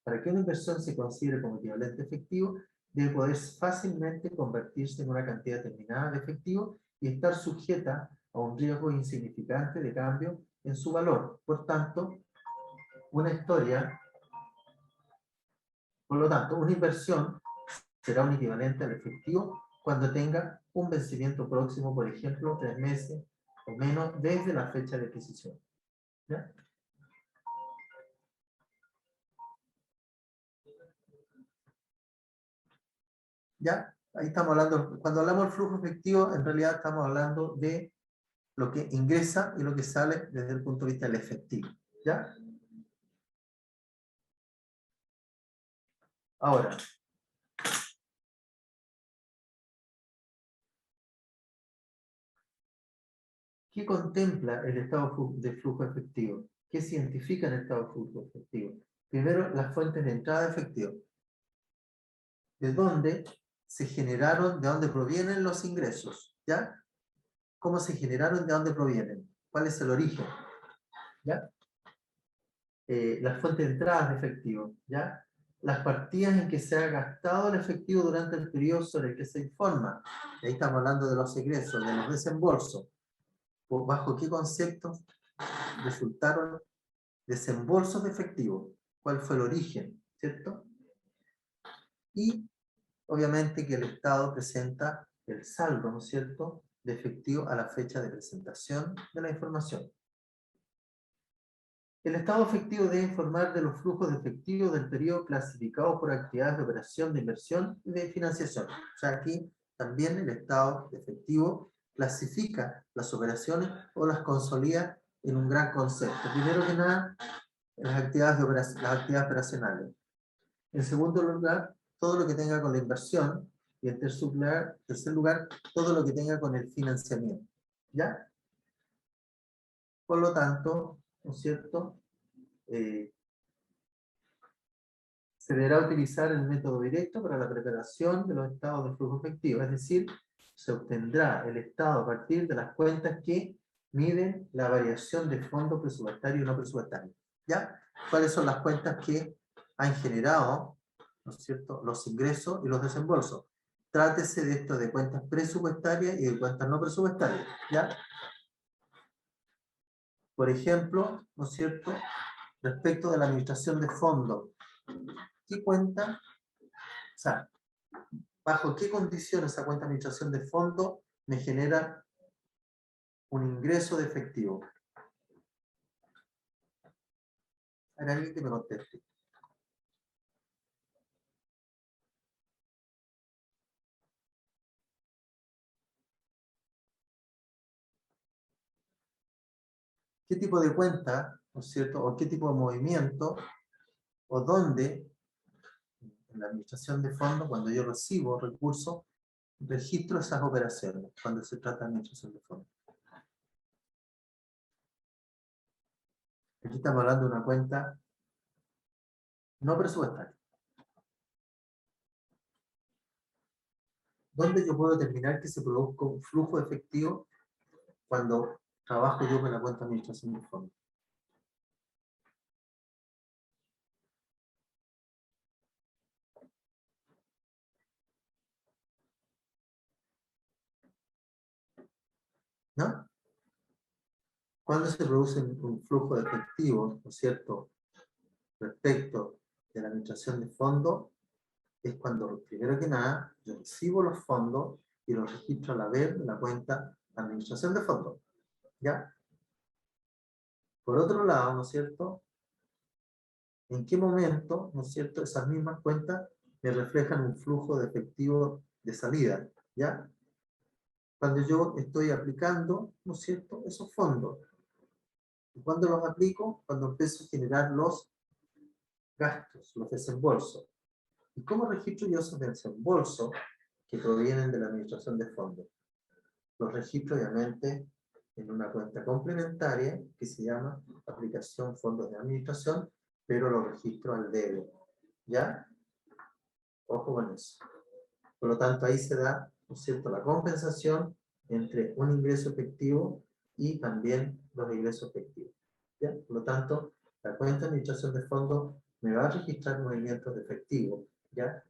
Para que una inversión se considere como equivalente efectivo, debe poder fácilmente convertirse en una cantidad determinada de efectivo y estar sujeta a un riesgo insignificante de cambio en su valor. Por tanto, una inversión será un equivalente al efectivo cuando tenga un vencimiento próximo, por ejemplo, 3 meses o menos desde la fecha de adquisición. ¿Ya? ¿Ya? Ahí estamos hablando, cuando hablamos del flujo efectivo, en realidad estamos hablando de lo que ingresa y lo que sale desde el punto de vista del efectivo. ¿Ya? Ahora, ¿qué contempla el estado de flujo efectivo? ¿Qué se identifica en el estado de flujo efectivo? Primero, las fuentes de entrada de efectivo. ¿De dónde se generaron, de dónde provienen los ingresos? ¿Ya? ¿Cómo se generaron, de dónde provienen? ¿Cuál es el origen? ¿Ya? Las fuentes de entrada de efectivo, ¿ya? Las partidas en que se ha gastado el efectivo durante el periodo sobre el que se informa. Ahí estamos hablando de los ingresos, de los desembolsos. ¿Bajo qué conceptos resultaron desembolsos de efectivo? ¿Cuál fue el origen? ¿Cierto? Y obviamente que el Estado presenta el saldo, ¿no es cierto?, de efectivo a la fecha de presentación de la información. El estado efectivo debe informar de los flujos de efectivo del periodo clasificados por actividades de operación, de inversión y de financiación. O sea, aquí también el estado de efectivo clasifica las operaciones o las consolida en un gran concepto. Primero que nada, las actividades operacionales. En segundo lugar, todo lo que tenga con la inversión. Y en tercer lugar, todo lo que tenga con el financiamiento. ¿Ya? Por lo tanto, ¿no es cierto?, se deberá utilizar el método directo para la preparación de los estados de flujo efectivo, es decir, se obtendrá el estado a partir de las cuentas que miden la variación de fondo presupuestario y no presupuestario. ¿Ya? ¿Cuáles son las cuentas que han generado, ¿no es cierto?, los ingresos y los desembolsos? Trátese de esto de cuentas presupuestarias y de cuentas no presupuestarias. ¿Ya? Por ejemplo, ¿no es cierto?, respecto de la administración de fondos, ¿qué cuenta? O sea, ¿bajo qué condiciones esa cuenta de administración de fondos me genera un ingreso de efectivo? ¿Hay alguien que me conteste? ¿Qué tipo de cuenta, ¿no es cierto?, o qué tipo de movimiento, o dónde, en la administración de fondos, cuando yo recibo recursos, registro esas operaciones, cuando se trata de administración de fondos? Aquí estamos hablando de una cuenta no presupuestaria. ¿Dónde yo puedo determinar que se produzca un flujo efectivo cuando trabajo yo con la cuenta de administración de fondos? ¿No? Cuando se produce un flujo de efectivo, ¿no es cierto?, respecto de la administración de fondos, es cuando, primero que nada, yo recibo los fondos y los registro a la vez de la cuenta administración de fondos. ¿Ya? Por otro lado, ¿no es cierto? ¿En qué momento, ¿no es cierto?, esas mismas cuentas me reflejan un flujo de efectivo de salida, ¿ya? Cuando yo estoy aplicando, ¿no es cierto?, esos fondos. ¿Y cuándo los aplico? Cuando empiezo a generar los gastos, los desembolsos. ¿Y cómo registro yo esos desembolsos que provienen de la administración de fondos? Los registro, obviamente, en una cuenta complementaria que se llama aplicación fondos de administración, pero lo registro al debe. ¿Ya? Ojo con eso. Por lo tanto, ahí se da, ¿no es cierto?, la compensación entre un ingreso efectivo y también los ingresos efectivos. ¿Ya? Por lo tanto, la cuenta de administración de fondos me va a registrar movimientos de efectivo, ¿ya?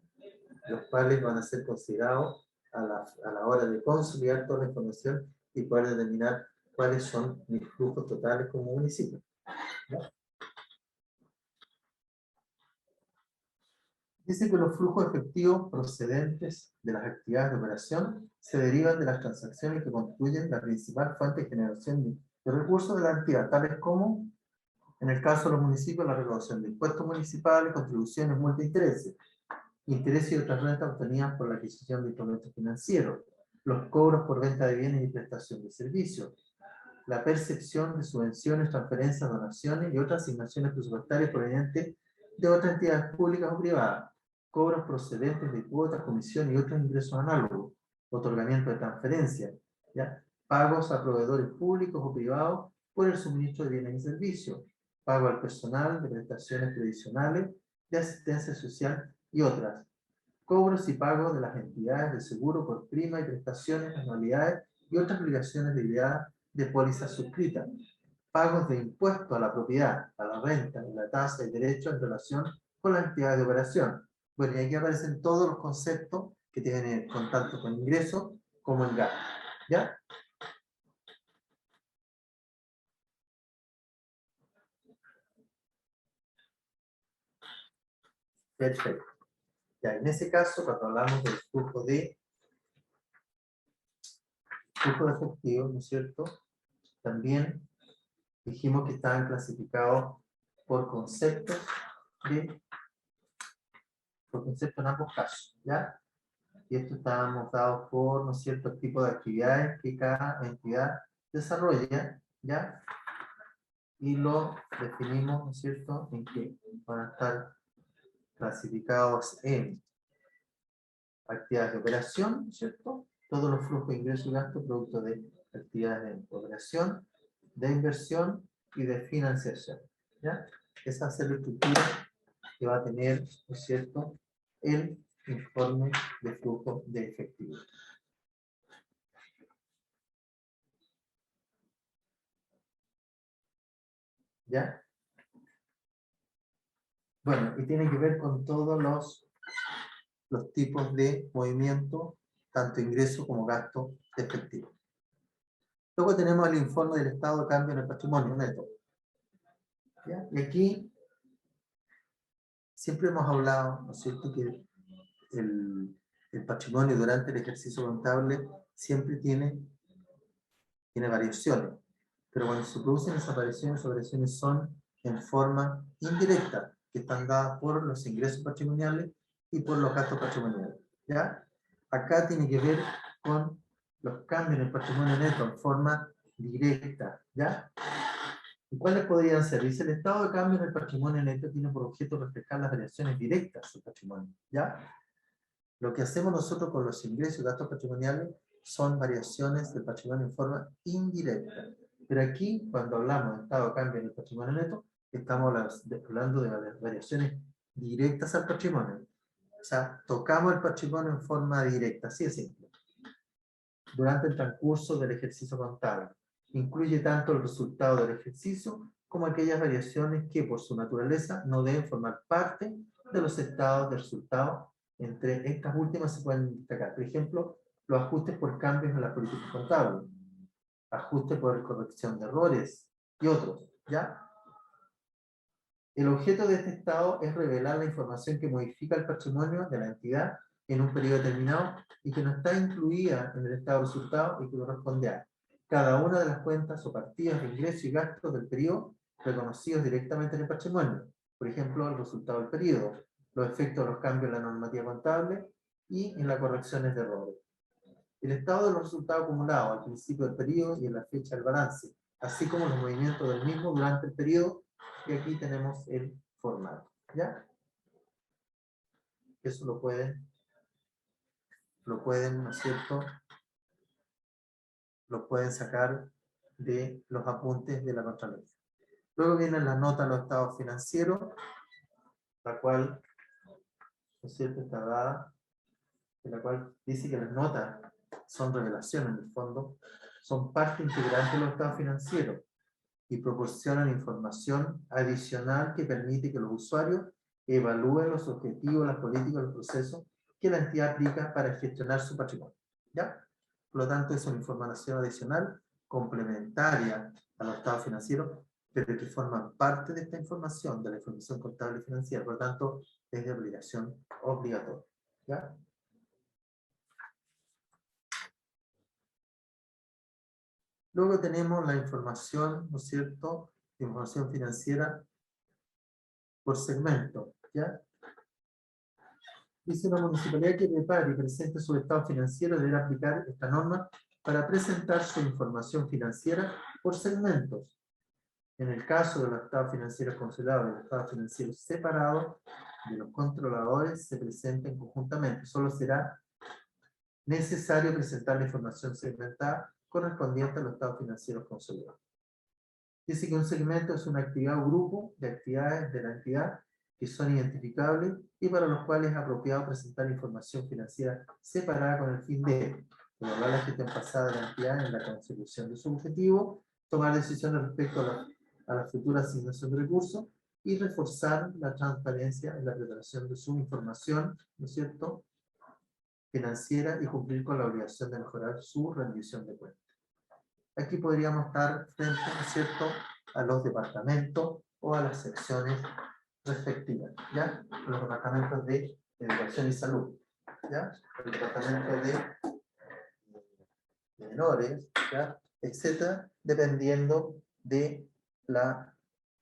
Los cuales van a ser considerados a la hora de consolidar toda la información y poder determinar cuáles son mis flujos totales como municipio. ¿Ya? Dice que los flujos efectivos procedentes de las actividades de operación se derivan de las transacciones que constituyen la principal fuente de generación de recursos de la entidad, tales como, en el caso de los municipios, la recaudación de impuestos municipales, contribuciones, multas e intereses, intereses y otras rentas obtenidas por la adquisición de instrumentos financieros, los cobros por venta de bienes y prestación de servicios, la percepción de subvenciones, transferencias, donaciones y otras asignaciones presupuestarias provenientes de otras entidades públicas o privadas, cobros procedentes de cuotas, comisión y otros ingresos análogos, otorgamiento de transferencias, ¿ya? Pagos a proveedores públicos o privados por el suministro de bienes y servicios, pago al personal de prestaciones previsionales, de asistencia social y otras, cobros y pagos de las entidades de seguro por prima y prestaciones, anualidades y otras obligaciones derivadas de pólizas suscritas, pagos de impuesto a la propiedad, a la renta, la tasa y derechos en relación con las entidades de operación. Bueno, y aquí aparecen todos los conceptos que tienen contacto con ingresos como en gasto. ¿Ya? Perfecto. Ya, en ese caso, cuando hablamos del flujo de efectivo, ¿no es cierto? También dijimos que estaban clasificados por conceptos en ambos casos, ¿ya? Y esto estábamos dados por, ¿no es cierto?, el tipo de actividades que cada entidad desarrolla, ¿ya? Y lo definimos, ¿no es cierto?, en que van a estar clasificados en actividades de operación, ¿no es cierto? Todos los flujos de ingresos y gastos producto de actividades de operación, de inversión y de financiación, ¿ya? Esa va a ser la estructura que va a tener, ¿no es cierto?, el informe de flujo de efectivo. ¿Ya? Bueno, y tiene que ver con todos los tipos de movimiento, tanto ingreso como gasto efectivo. Luego tenemos el informe del estado de cambio en el patrimonio neto. ¿Ya? Y aquí siempre hemos hablado, ¿no es cierto?, que el patrimonio durante el ejercicio contable siempre tiene variaciones, pero cuando se producen esas variaciones son en forma indirecta, que están dadas por los ingresos patrimoniales y por los gastos patrimoniales. ¿Ya? Acá tiene que ver con los cambios en el patrimonio neto en forma directa. ¿Ya? ¿Y cuáles podrían ser? Dice, el estado de cambio en el patrimonio neto tiene por objeto reflejar las variaciones directas del patrimonio. ¿Ya? Lo que hacemos nosotros con los ingresos y gastos patrimoniales son variaciones del patrimonio en forma indirecta. Pero aquí, cuando hablamos de estado de cambio en el patrimonio neto, estamos hablando de variaciones directas al patrimonio. O sea, tocamos el patrimonio en forma directa, así de simple. Durante el transcurso del ejercicio contable. Incluye tanto el resultado del ejercicio como aquellas variaciones que, por su naturaleza, no deben formar parte de los estados de resultado. Entre estas últimas se pueden destacar, por ejemplo, los ajustes por cambios en la política contable, ajustes por corrección de errores y otros, ¿ya? El objeto de este estado es revelar la información que modifica el patrimonio de la entidad en un periodo determinado y que no está incluida en el estado de resultado y que corresponde a cada una de las cuentas o partidas de ingresos y gastos del periodo reconocidos directamente en el patrimonio. Por ejemplo, el resultado del periodo, los efectos de los cambios en la normativa contable y en las correcciones de errores. El estado de los resultados acumulados al principio del periodo y en la fecha del balance, así como los movimientos del mismo durante el periodo, y aquí tenemos el formato. ¿Ya? Eso lo pueden, ¿no es cierto? Lo pueden sacar de los apuntes de la Contraloría. Luego vienen las notas de los estados financieros, la cual, ¿no es cierto?, está dada, en la cual dice que las notas son revelaciones, en el fondo, son parte integrante de los estados financieros y proporcionan información adicional que permite que los usuarios evalúen los objetivos, las políticas, los procesos que la entidad aplica para gestionar su patrimonio. ¿Ya? Por lo tanto, es una información adicional complementaria a los estados financieros, pero que forman parte de esta información, de la información contable y financiera. Por lo tanto, es de obligación obligatoria. ¿Ya? Luego tenemos la información, ¿no es cierto?, información financiera por segmento, ¿ya? Dice: una municipalidad que prepare y presente su estado financiero deberá aplicar esta norma para presentar su información financiera por segmentos. En el caso de los estados financieros consolidados y los estados financieros separados de los controladores se presenten conjuntamente. Solo será necesario presentar la información segmentada correspondiente a los estados financieros consolidados. Dice que un segmento es una actividad o grupo de actividades de la entidad que son identificables y para los cuales es apropiado presentar información financiera separada con el fin de evaluar la gestión pasada de la entidad en la consecución de su objetivo, tomar decisiones respecto a la futura asignación de recursos y reforzar la transparencia en la preparación de su información, ¿no es cierto?, financiera, y cumplir con la obligación de mejorar su rendición de cuentas. Aquí podríamos estar frente, ¿no es cierto?, a los departamentos o a las secciones respectivas, ¿ya? Los departamentos de educación y salud, ¿ya? El departamento de menores, ¿ya?, etcétera, dependiendo de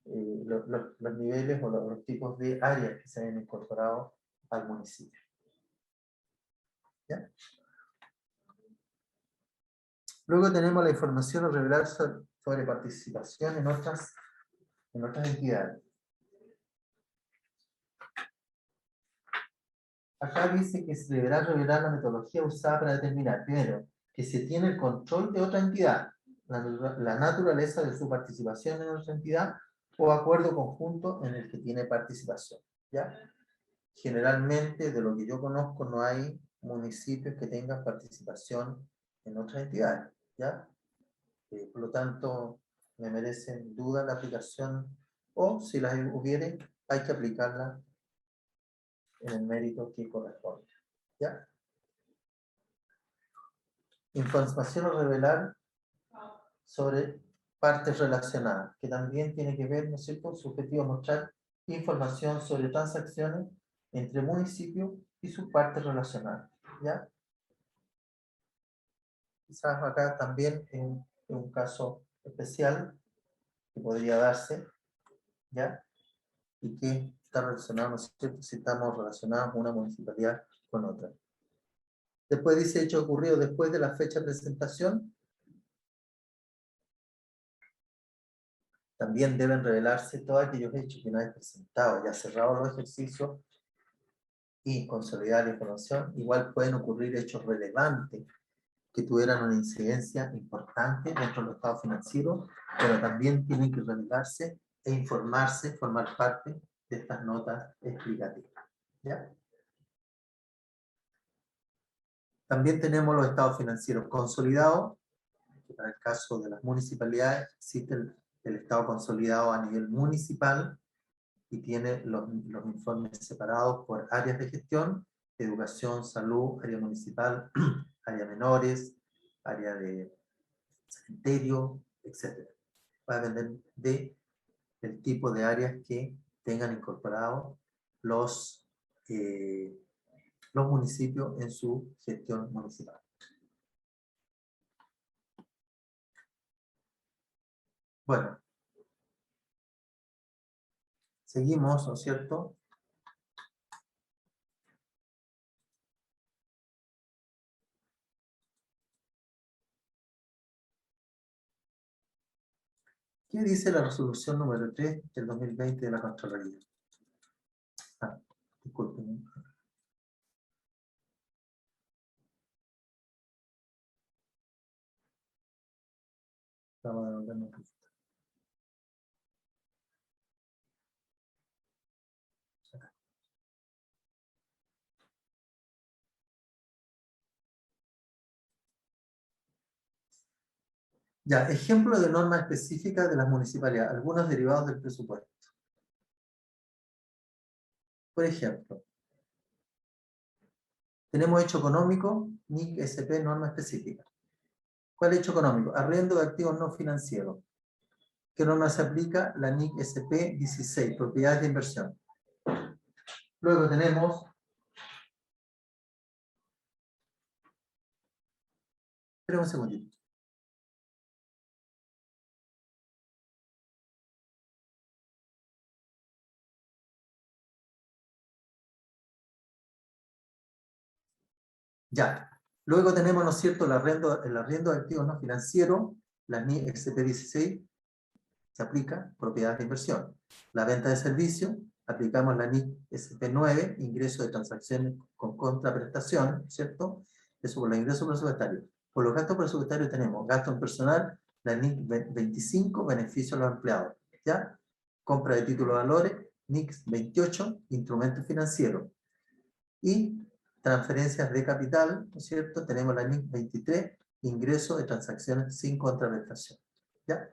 los niveles o los tipos de áreas que se hayan incorporado al municipio. ¿Ya? Luego tenemos la información a revelar sobre participación en otras entidades. Acá dice que se deberá revelar la metodología usada para determinar, primero, que se tiene el control de otra entidad, la naturaleza de su participación en otra entidad o acuerdo conjunto en el que tiene participación. ¿Ya? Generalmente, de lo que yo conozco, no hay municipios que tengan participación en otras entidades. ¿Ya? Por lo tanto, me merecen duda la aplicación, o si las hubiere, hay que aplicarla en el mérito que corresponde. ¿Ya? Información a revelar sobre partes relacionadas, que también tiene que ver, ¿no es cierto?, su objetivo es mostrar información sobre transacciones entre municipios y sus partes relacionadas. ¿Ya? Quizás acá también en un caso especial que podría darse, ¿ya?, y que está relacionado, ¿no es cierto?, si estamos relacionados una municipalidad con otra. Después dice: hecho ocurrido después de la fecha de presentación, también deben revelarse todos aquellos hechos que no hay presentado, ya cerrados los ejercicios y consolidar la información. Igual pueden ocurrir hechos relevantes que tuvieran una incidencia importante dentro del estado financiero, pero también tienen que revelarse e informarse, formar parte de estas notas explicativas. ¿Ya? También tenemos los estados financieros consolidados, que para el caso de las municipalidades existe el estado consolidado a nivel municipal y tiene los informes separados por áreas de gestión: educación, salud, área municipal, área menores, área de cementerio, etc. Va a depender del tipo de áreas que tengan incorporados los municipios en su gestión municipal. Bueno, seguimos, ¿no es cierto? ¿Qué dice la resolución número 3 del 2020 de la Contraloría? Disculpen. Vamos a devolvernos un poquito. Ya, ejemplo de norma específica de las municipalidades, algunos derivados del presupuesto. Por ejemplo, tenemos hecho económico, NIC SP, norma específica. ¿Cuál hecho económico? Arriendo de activos no financieros. ¿Qué norma se aplica? La NIC SP 16, propiedades de inversión. Luego tenemos... Espera un segundito. Ya. Luego tenemos, ¿no es cierto?, el arriendo de activos no financieros, la NIC SP16, se aplica propiedades de inversión. La venta de servicios, aplicamos la NIC SP9, ingreso de transacciones con contraprestación, ¿cierto? Eso por los ingresos presupuestarios. Por los gastos presupuestarios tenemos gasto en personal, la NIC 25, beneficio a los empleados, ¿ya? Compra de títulos de valores, NIC 28, instrumentos financieros. Y transferencias de capital, ¿no es cierto? Tenemos la NIC 23, ingreso de transacciones sin contraprestación, ¿ya?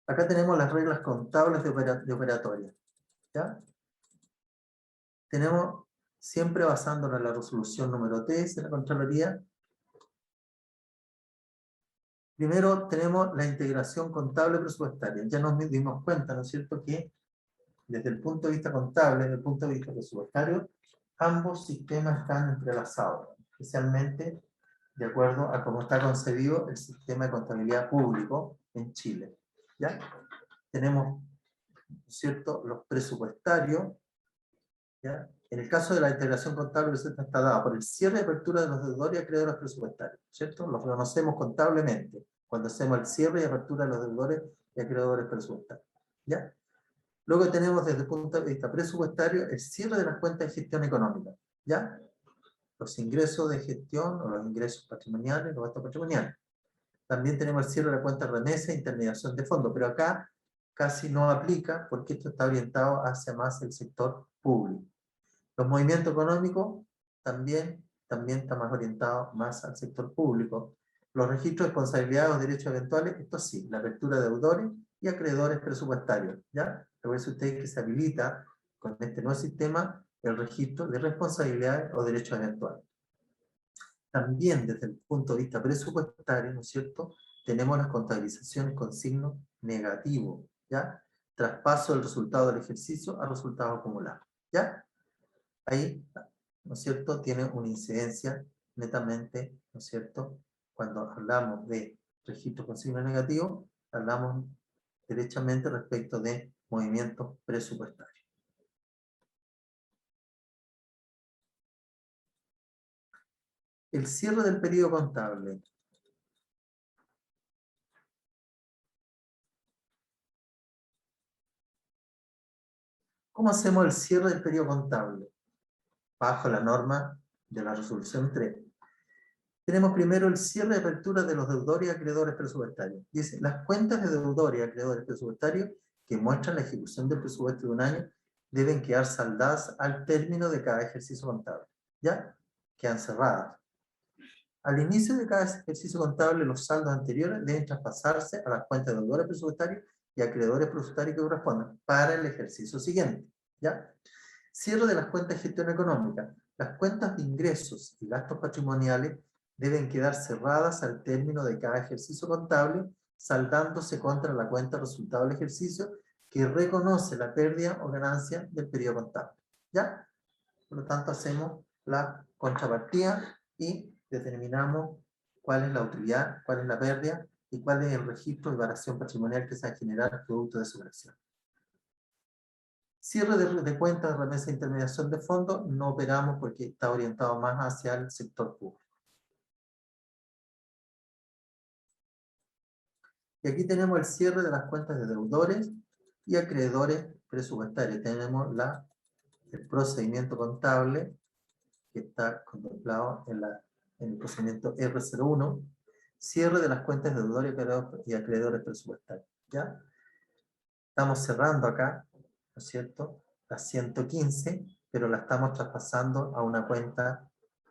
Acá tenemos las reglas contables de operatoria, ¿ya? Tenemos, siempre basándonos en la resolución número 3 de la Contraloría, primero tenemos la integración contable presupuestaria. Ya nos dimos cuenta, ¿no es cierto?, que desde el punto de vista contable, desde el punto de vista presupuestario, ambos sistemas están entrelazados, especialmente de acuerdo a cómo está concebido el sistema de contabilidad público en Chile, ¿ya? Tenemos, ¿no es cierto?, los presupuestarios, ¿ya? En el caso de la integración contable, está dada por el cierre y apertura de los deudores y acreedores presupuestarios, ¿cierto? Lo conocemos contablemente, cuando hacemos el cierre y apertura de los deudores y acreedores presupuestarios, ¿ya? Luego tenemos desde el punto de vista presupuestario el cierre de las cuentas de gestión económica, ¿ya? Los ingresos de gestión o los ingresos patrimoniales, los gastos patrimoniales. También tenemos el cierre de la cuenta de remesa e intermediación de fondos, pero acá casi no aplica porque esto está orientado hacia más el sector público. Los movimientos económicos también está más orientado más al sector público. Los registros de responsabilidades o derechos eventuales, esto sí, la apertura de deudores y acreedores presupuestarios, ¿ya? Recuerden ustedes que se habilita con este nuevo sistema el registro de responsabilidades o derechos eventuales. También desde el punto de vista presupuestario, ¿no es cierto?, tenemos las contabilizaciones con signo negativo, ¿ya? Traspaso del resultado del ejercicio a resultado acumulado, ¿ya? Ahí, ¿no es cierto?, tiene una incidencia netamente, ¿no es cierto?, cuando hablamos de registro con signo negativo, hablamos derechamente respecto de movimientos presupuestarios. El cierre del periodo contable. ¿Cómo hacemos el cierre del periodo contable? Bajo la norma de la resolución 3. Tenemos primero el cierre de apertura de los deudores y acreedores presupuestarios. Dice, las cuentas de deudores y acreedores presupuestarios que muestran la ejecución del presupuesto de un año deben quedar saldadas al término de cada ejercicio contable. ¿Ya? Quedan cerradas. Al inicio de cada ejercicio contable, los saldos anteriores deben traspasarse a las cuentas de deudores presupuestarios y acreedores presupuestarios que correspondan para el ejercicio siguiente. ¿Ya? Cierre de las cuentas de gestión económica. Las cuentas de ingresos y gastos patrimoniales deben quedar cerradas al término de cada ejercicio contable, saldándose contra la cuenta resultado del ejercicio que reconoce la pérdida o ganancia del periodo contable. ¿Ya? Por lo tanto, hacemos la contrapartida y determinamos cuál es la utilidad, cuál es la pérdida y cuál es el registro de variación patrimonial que se va a generar producto de su operación. Cierre de cuentas de remesa e intermediación de fondos, no operamos porque está orientado más hacia el sector público. Y aquí tenemos el cierre de las cuentas de deudores y acreedores presupuestarios. Tenemos el procedimiento contable que está contemplado en el procedimiento R01, cierre de las cuentas de deudores y acreedores presupuestarios. ¿Ya? Estamos cerrando acá, ¿no es cierto?, la 115, pero la estamos traspasando a una cuenta.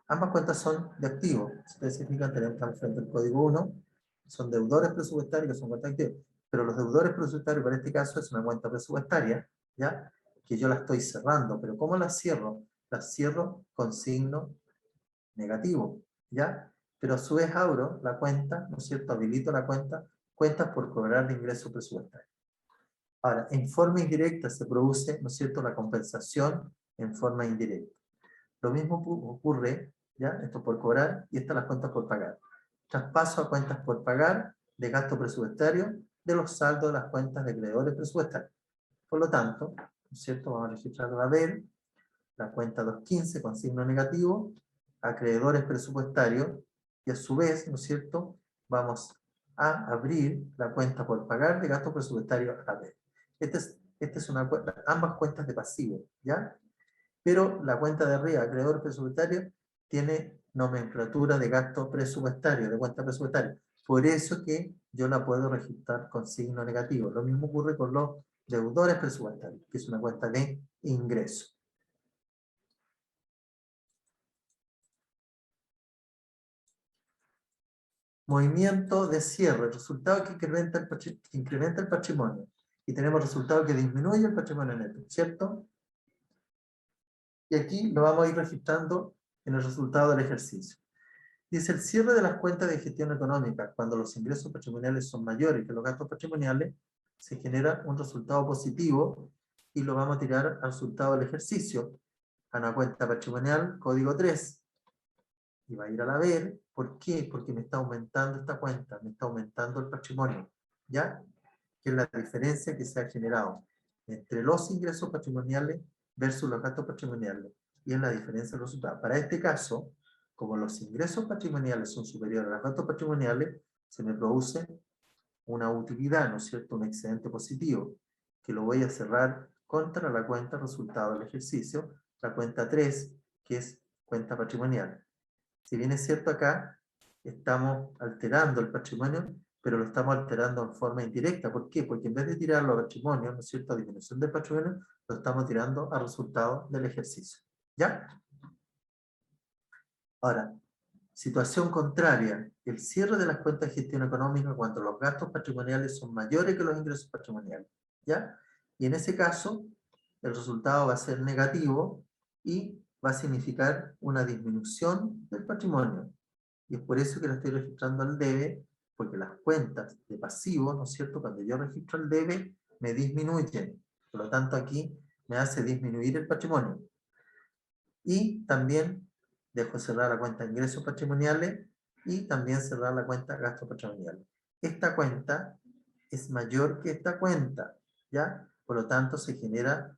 Ambas cuentas son de activos. Si ustedes se fijan, tenemos frente al código 1, son deudores presupuestarios, que son cuentas de activos. Pero los deudores presupuestarios, para este caso, es una cuenta presupuestaria, ¿ya?, que yo la estoy cerrando. Pero ¿cómo la cierro? La cierro con signo negativo, ¿ya? Pero a su vez abro la cuenta, ¿no es cierto?, habilito la cuenta, cuentas por cobrar de ingreso presupuestario. Ahora, en forma indirecta se produce, ¿no es cierto?, la compensación en forma indirecta. Lo mismo ocurre, ¿ya?, esto por cobrar y estas las cuentas por pagar. Traspaso a cuentas por pagar de gasto presupuestario de los saldos de las cuentas de acreedores presupuestarios. Por lo tanto, ¿no es cierto?, vamos a registrar la cuenta 215 con signo negativo, acreedores presupuestarios, y a su vez, ¿no es cierto?, vamos a abrir la cuenta por pagar de gasto presupuestario a B. Esta es una cuenta, ambas cuentas de pasivo, ¿ya? Pero la cuenta de arriba, acreedor presupuestario, tiene nomenclatura de gasto presupuestario, de cuenta presupuestaria. Por eso que yo la puedo registrar con signo negativo. Lo mismo ocurre con los deudores presupuestarios, que es una cuenta de ingreso. Movimiento de cierre, resultado que incrementa el patrimonio. Y tenemos resultado que disminuye el patrimonio neto, ¿cierto? Y aquí lo vamos a ir registrando en el resultado del ejercicio. Dice, el cierre de las cuentas de gestión económica, cuando los ingresos patrimoniales son mayores que los gastos patrimoniales, se genera un resultado positivo y lo vamos a tirar al resultado del ejercicio, a una cuenta patrimonial, código 3. Y va a ir a la ver. ¿Por qué? Porque me está aumentando esta cuenta, me está aumentando el patrimonio, ¿ya? Que es la diferencia que se ha generado entre los ingresos patrimoniales versus los gastos patrimoniales, y es la diferencia de los resultados. Para este caso, como los ingresos patrimoniales son superiores a los gastos patrimoniales, se me produce una utilidad, ¿no es cierto?, un excedente positivo, que lo voy a cerrar contra la cuenta resultado del ejercicio, la cuenta 3, que es cuenta patrimonial. Si bien es cierto acá, estamos alterando el patrimonio, pero lo estamos alterando en forma indirecta. ¿Por qué? Porque en vez de tirarlo a patrimonio, ¿no es cierto?, a disminución del patrimonio, lo estamos tirando a resultado del ejercicio. ¿Ya? Ahora, situación contraria, el cierre de las cuentas de gestión económica cuando los gastos patrimoniales son mayores que los ingresos patrimoniales. ¿Ya? Y en ese caso, el resultado va a ser negativo y va a significar una disminución del patrimonio. Y es por eso que la estoy registrando al debe, porque las cuentas de pasivo, ¿no es cierto?, cuando yo registro el debe, me disminuyen. Por lo tanto, aquí me hace disminuir el patrimonio. Y también dejo cerrar la cuenta de ingresos patrimoniales y también cerrar la cuenta de gastos patrimoniales. Esta cuenta es mayor que esta cuenta, ¿ya? Por lo tanto, se genera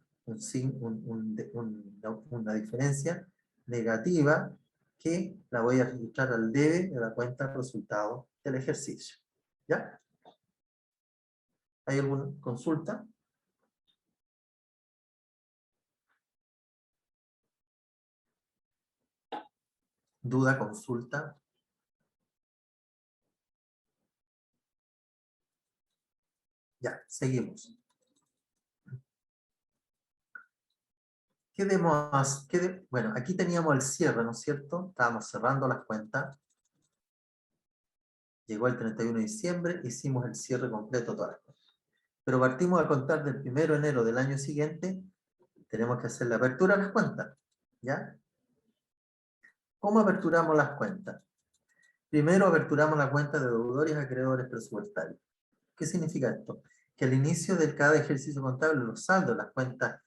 una diferencia negativa que la voy a registrar al debe de la cuenta resultado del ejercicio. ¿Ya? ¿Hay alguna consulta? ¿Duda, consulta? Ya, seguimos. Bueno, aquí teníamos el cierre, ¿no es cierto? Estábamos cerrando las cuentas. Llegó el 31 de diciembre, hicimos el cierre completo de todas las cuentas. Pero partimos a contar del 1 de enero del año siguiente, tenemos que hacer la apertura de las cuentas, ¿ya? ¿Cómo aperturamos las cuentas? Primero aperturamos la cuenta de deudores a acreedores presupuestarios. ¿Qué significa esto? Que al inicio de cada ejercicio contable, los saldos, las cuentas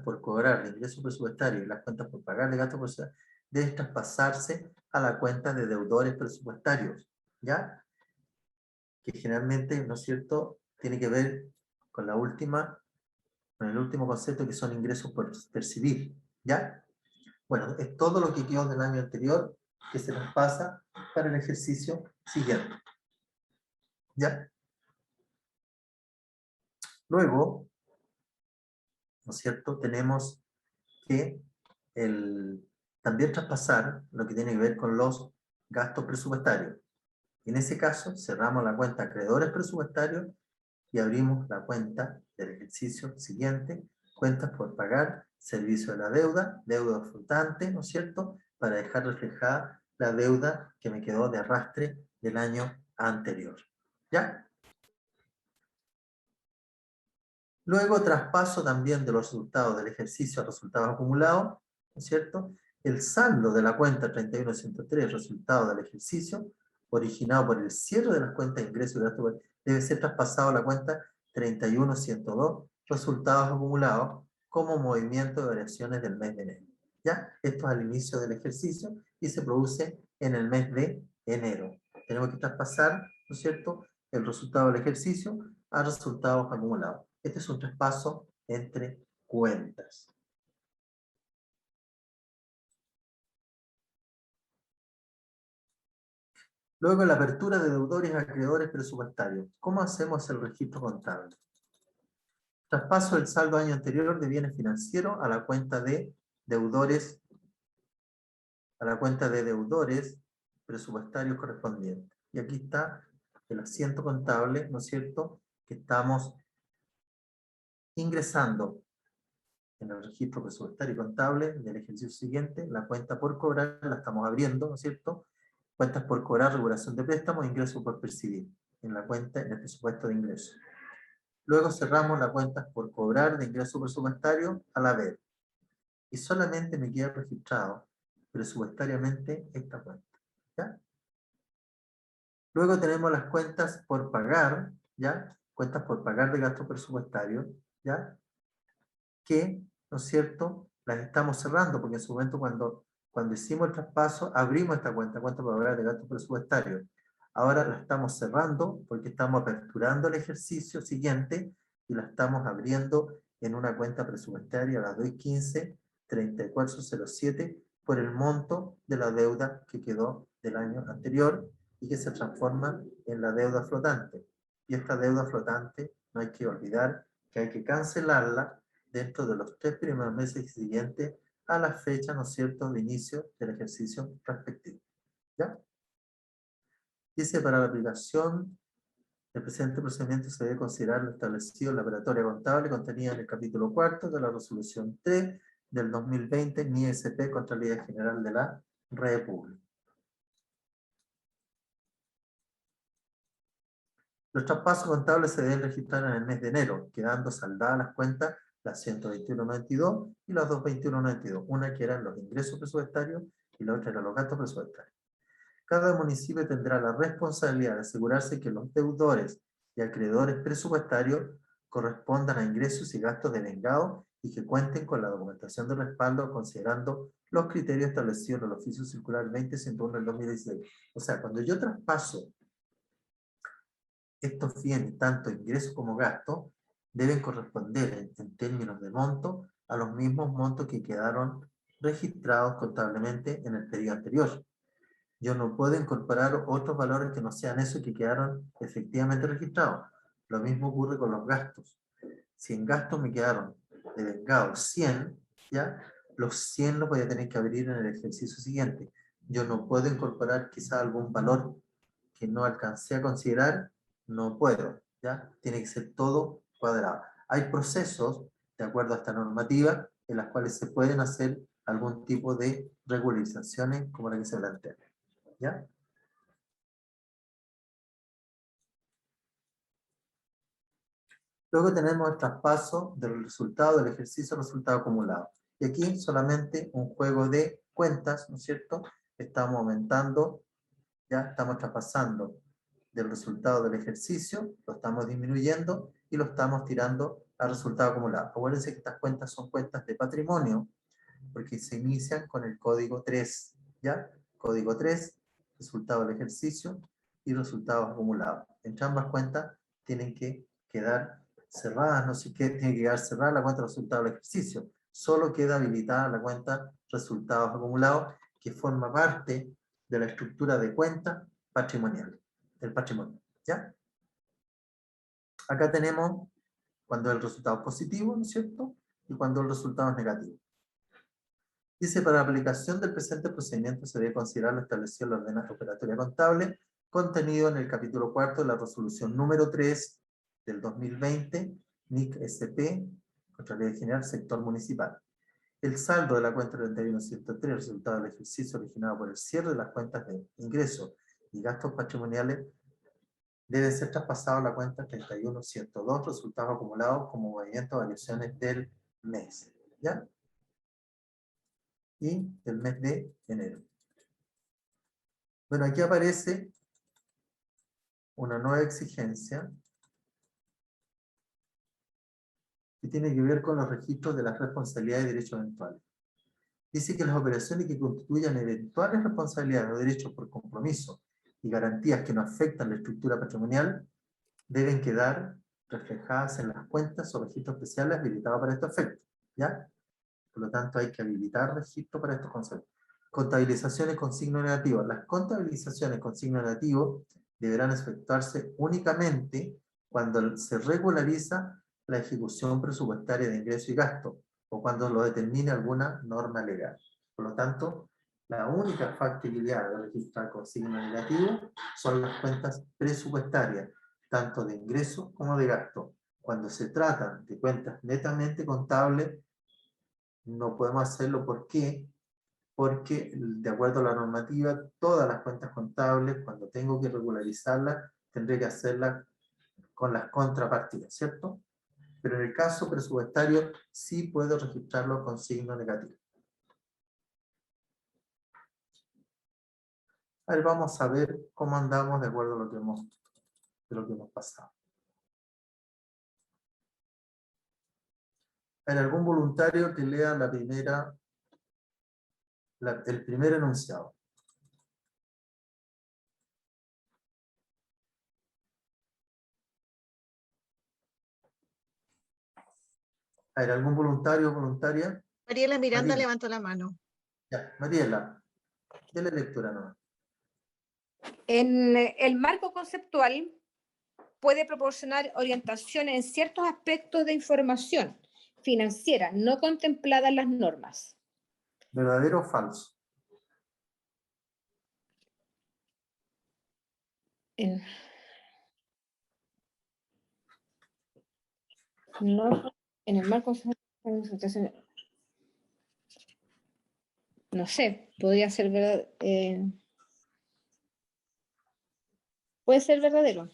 por cobrar de ingreso presupuestario y las cuentas por pagar de gasto presupuestario, deben traspasarse a la cuenta de deudores presupuestarios, ¿ya? Que generalmente, ¿no es cierto?, tiene que ver con la última, con el último concepto, que son ingresos por percibir, ¿ya? Bueno, es todo lo que quedó del año anterior que se nos pasa para el ejercicio siguiente, ¿ya? Luego, ¿no es cierto?, tenemos que también traspasar lo que tiene que ver con los gastos presupuestarios. En ese caso, cerramos la cuenta acreedores presupuestarios y abrimos la cuenta del ejercicio siguiente, cuentas por pagar, servicio de la deuda, deuda flotante, ¿no es cierto?, para dejar reflejada la deuda que me quedó de arrastre del año anterior. ¿Ya? Luego traspaso también de los resultados del ejercicio a resultados acumulados, ¿no es cierto? El saldo de la cuenta 31.103, resultado del ejercicio, originado por el cierre de las cuentas de ingresos y gastos, debe ser traspasado a la cuenta 31.102, resultados acumulados, como movimiento de variaciones del mes de enero. ¿Ya? Esto es al inicio del ejercicio y se produce en el mes de enero. Tenemos que traspasar, ¿no es cierto?, el resultado del ejercicio a resultados acumulados. Este es un traspaso entre cuentas. Luego, la apertura de deudores a acreedores presupuestarios. ¿Cómo hacemos el registro contable? Traspaso del saldo año anterior de bienes financieros a la cuenta de deudores, presupuestarios correspondientes. Y aquí está el asiento contable, ¿no es cierto?, que estamos ingresando en el registro presupuestario y contable del ejercicio siguiente. La cuenta por cobrar la estamos abriendo, ¿no es cierto? Cuentas por cobrar, regulación de préstamos, ingresos por percibir, en la cuenta, en el presupuesto de ingresos. Luego cerramos la cuenta por cobrar de ingreso presupuestario a la vez. Y solamente me queda registrado presupuestariamente esta cuenta, ¿ya? Luego tenemos las cuentas por pagar, ¿ya? Cuentas por pagar de gasto presupuestario, ¿ya? Que, ¿no es cierto?, las estamos cerrando, porque en su momento cuando hicimos el traspaso, abrimos esta cuenta por pagar de gasto presupuestario. Ahora la estamos cerrando porque estamos aperturando el ejercicio siguiente y la estamos abriendo en una cuenta presupuestaria, la 215-3407, por el monto de la deuda que quedó del año anterior y que se transforma en la deuda flotante. Y esta deuda flotante no hay que olvidar que hay que cancelarla dentro de los 3 primeros meses siguientes a la fecha, ¿no es cierto?, de inicio del ejercicio respectivo. ¿Ya? Dice, para la aplicación del presente procedimiento se debe considerar lo establecido en la operatoria contable contenida en el capítulo 4 de la resolución 3 del 2020, NISP, Contraloría General de la República. Los traspasos contables se deben registrar en el mes de enero, quedando saldadas las cuentas, las 121.92 y las 221.92, una que eran los ingresos presupuestarios y la otra eran los gastos presupuestarios. Cada municipio tendrá la responsabilidad de asegurarse que los deudores y acreedores presupuestarios correspondan a ingresos y gastos devengados y que cuenten con la documentación de respaldo considerando los criterios establecidos en el oficio circular 20.101 del 2016. O sea, cuando yo traspaso estos bienes, tanto ingresos como gastos, deben corresponder en términos de monto a los mismos montos que quedaron registrados contablemente en el periodo anterior. Yo no puedo incorporar otros valores que no sean esos que quedaron efectivamente registrados. Lo mismo ocurre con los gastos. Si en gastos me quedaron devengados 100, ¿ya? Los 100 los voy a tener que abrir en el ejercicio siguiente. Yo no puedo incorporar quizá algún valor que no alcancé a considerar, no puedo, ¿ya? Tiene que ser todo cuadrado. Hay procesos, de acuerdo a esta normativa, en las cuales se pueden hacer algún tipo de regularizaciones como la que se plantea, ¿ya? Luego tenemos el traspaso del resultado del ejercicio resultado acumulado. Y aquí solamente un juego de cuentas, ¿no es cierto? Estamos aumentando Ya estamos traspasando del resultado del ejercicio, lo estamos disminuyendo y lo estamos tirando al resultado acumulado. Acuérdense que estas cuentas son cuentas de patrimonio, porque se inician con el código 3, ¿ya? Código 3, resultado del ejercicio y resultados acumulados. Entre ambas cuentas tienen que quedar cerradas, no sé qué, tiene que quedar cerrada la cuenta de resultados del ejercicio. Solo queda habilitada la cuenta resultados acumulados, que forma parte de la estructura de cuenta patrimonial, del patrimonio, ¿ya? Acá tenemos cuando el resultado es positivo, ¿no es cierto? Y cuando el resultado es negativo. Dice, para la aplicación del presente procedimiento se debe considerar lo establecido en la ordenanza operatoria contable, contenido en el capítulo 4 de la resolución número 3 del 2020, NIC SP, Contraloría General, Sector Municipal. El saldo de la cuenta 31.103, resultado del ejercicio originado por el cierre de las cuentas de ingresos y gastos patrimoniales, debe ser traspasado a la cuenta 31.102, resultados acumulados como movimiento de variaciones del mes. ¿Ya? Y del mes de enero. Bueno, aquí aparece una nueva exigencia que tiene que ver con los registros de las responsabilidades y derechos eventuales. Dice que las operaciones que constituyan eventuales responsabilidades o derechos por compromiso y garantías que no afectan la estructura patrimonial deben quedar reflejadas en las cuentas o registros especiales habilitados para este efecto. ¿Ya? Por lo tanto, hay que habilitar registro para estos conceptos. Contabilizaciones con signo negativo. Las contabilizaciones con signo negativo deberán efectuarse únicamente cuando se regulariza la ejecución presupuestaria de ingreso y gasto, o cuando lo determine alguna norma legal. Por lo tanto, la única factibilidad de registrar con signo negativo son las cuentas presupuestarias, tanto de ingreso como de gasto. Cuando se tratan de cuentas netamente contables, no podemos hacerlo. ¿Por qué? Porque de acuerdo a la normativa, todas las cuentas contables, cuando tengo que regularizarlas, tendré que hacerlas con las contrapartidas, ¿cierto? Pero en el caso presupuestario, sí puedo registrarlo con signo negativo. A ver, vamos a ver cómo andamos de acuerdo a lo que hemos pasado. ¿Hay algún voluntario que lea el primer enunciado? ¿Hay algún voluntario o voluntaria? Mariela Miranda Mariela. levantó la mano. Ya, Mariela, dele lectura nomás. En el marco conceptual puede proporcionar orientación en ciertos aspectos de información financiera no contemplada en las normas. ¿Verdadero o falso? En el marco conceptual, no sé, podría ser verdad. Puede ser verdadero.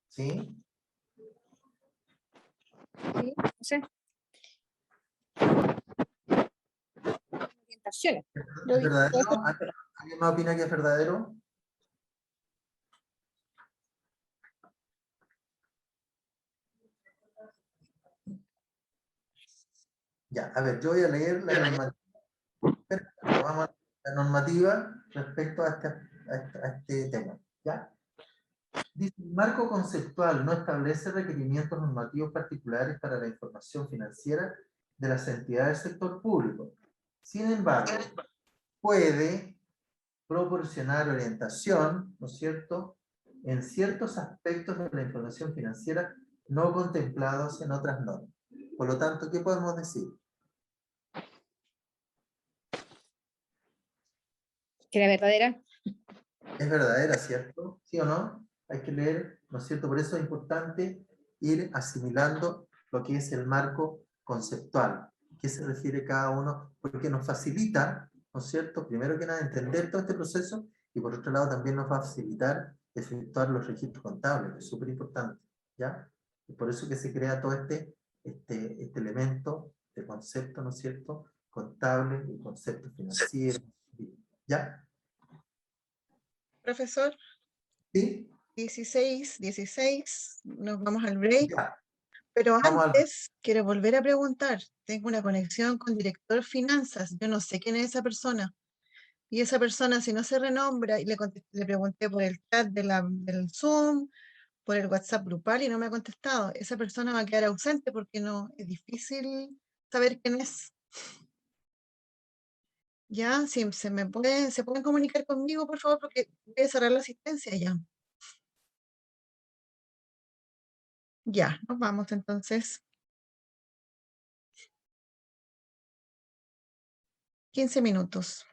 ¿Sí? Sí, no sé. Orientaciones. ¿Es verdadero? ¿Alguien más opina que es verdadero? Ya, a ver, yo voy a leer la normativa. Vamos a la normativa respecto a este tema. ¿Ya? Dice, el marco conceptual no establece requerimientos normativos particulares para la información financiera de las entidades del sector público. Sin embargo, puede proporcionar orientación, ¿no es cierto?, en ciertos aspectos de la información financiera no contemplados en otras normas. Por lo tanto, ¿qué podemos decir? ¿Que era verdadera? Es verdadera, ¿cierto? ¿Sí o no? Hay que leer, ¿no es cierto? Por eso es importante ir asimilando lo que es el marco conceptual, qué se refiere cada uno, porque nos facilita, ¿no es cierto?, primero que nada, entender todo este proceso, y por otro lado también nos va a facilitar efectuar los registros contables, que es súper importante, ¿ya? Y por eso que se crea todo este elemento de concepto, ¿no es cierto?, contable y concepto financiero. ¿Ya? Profesor, ¿Sí? 16, nos vamos al break. Ya. Pero Vamos al- antes, quiero volver a preguntar. Tengo una conexión con director finanzas. Yo no sé quién es esa persona. Y esa persona, si no se renombra, y le pregunté por el chat del Zoom, por el WhatsApp grupal, y no me ha contestado. Esa persona va a quedar ausente porque no es difícil saber quién es. Ya, si se pueden comunicar conmigo, por favor, porque voy a cerrar la asistencia ya. Ya, nos vamos entonces. 15 minutos.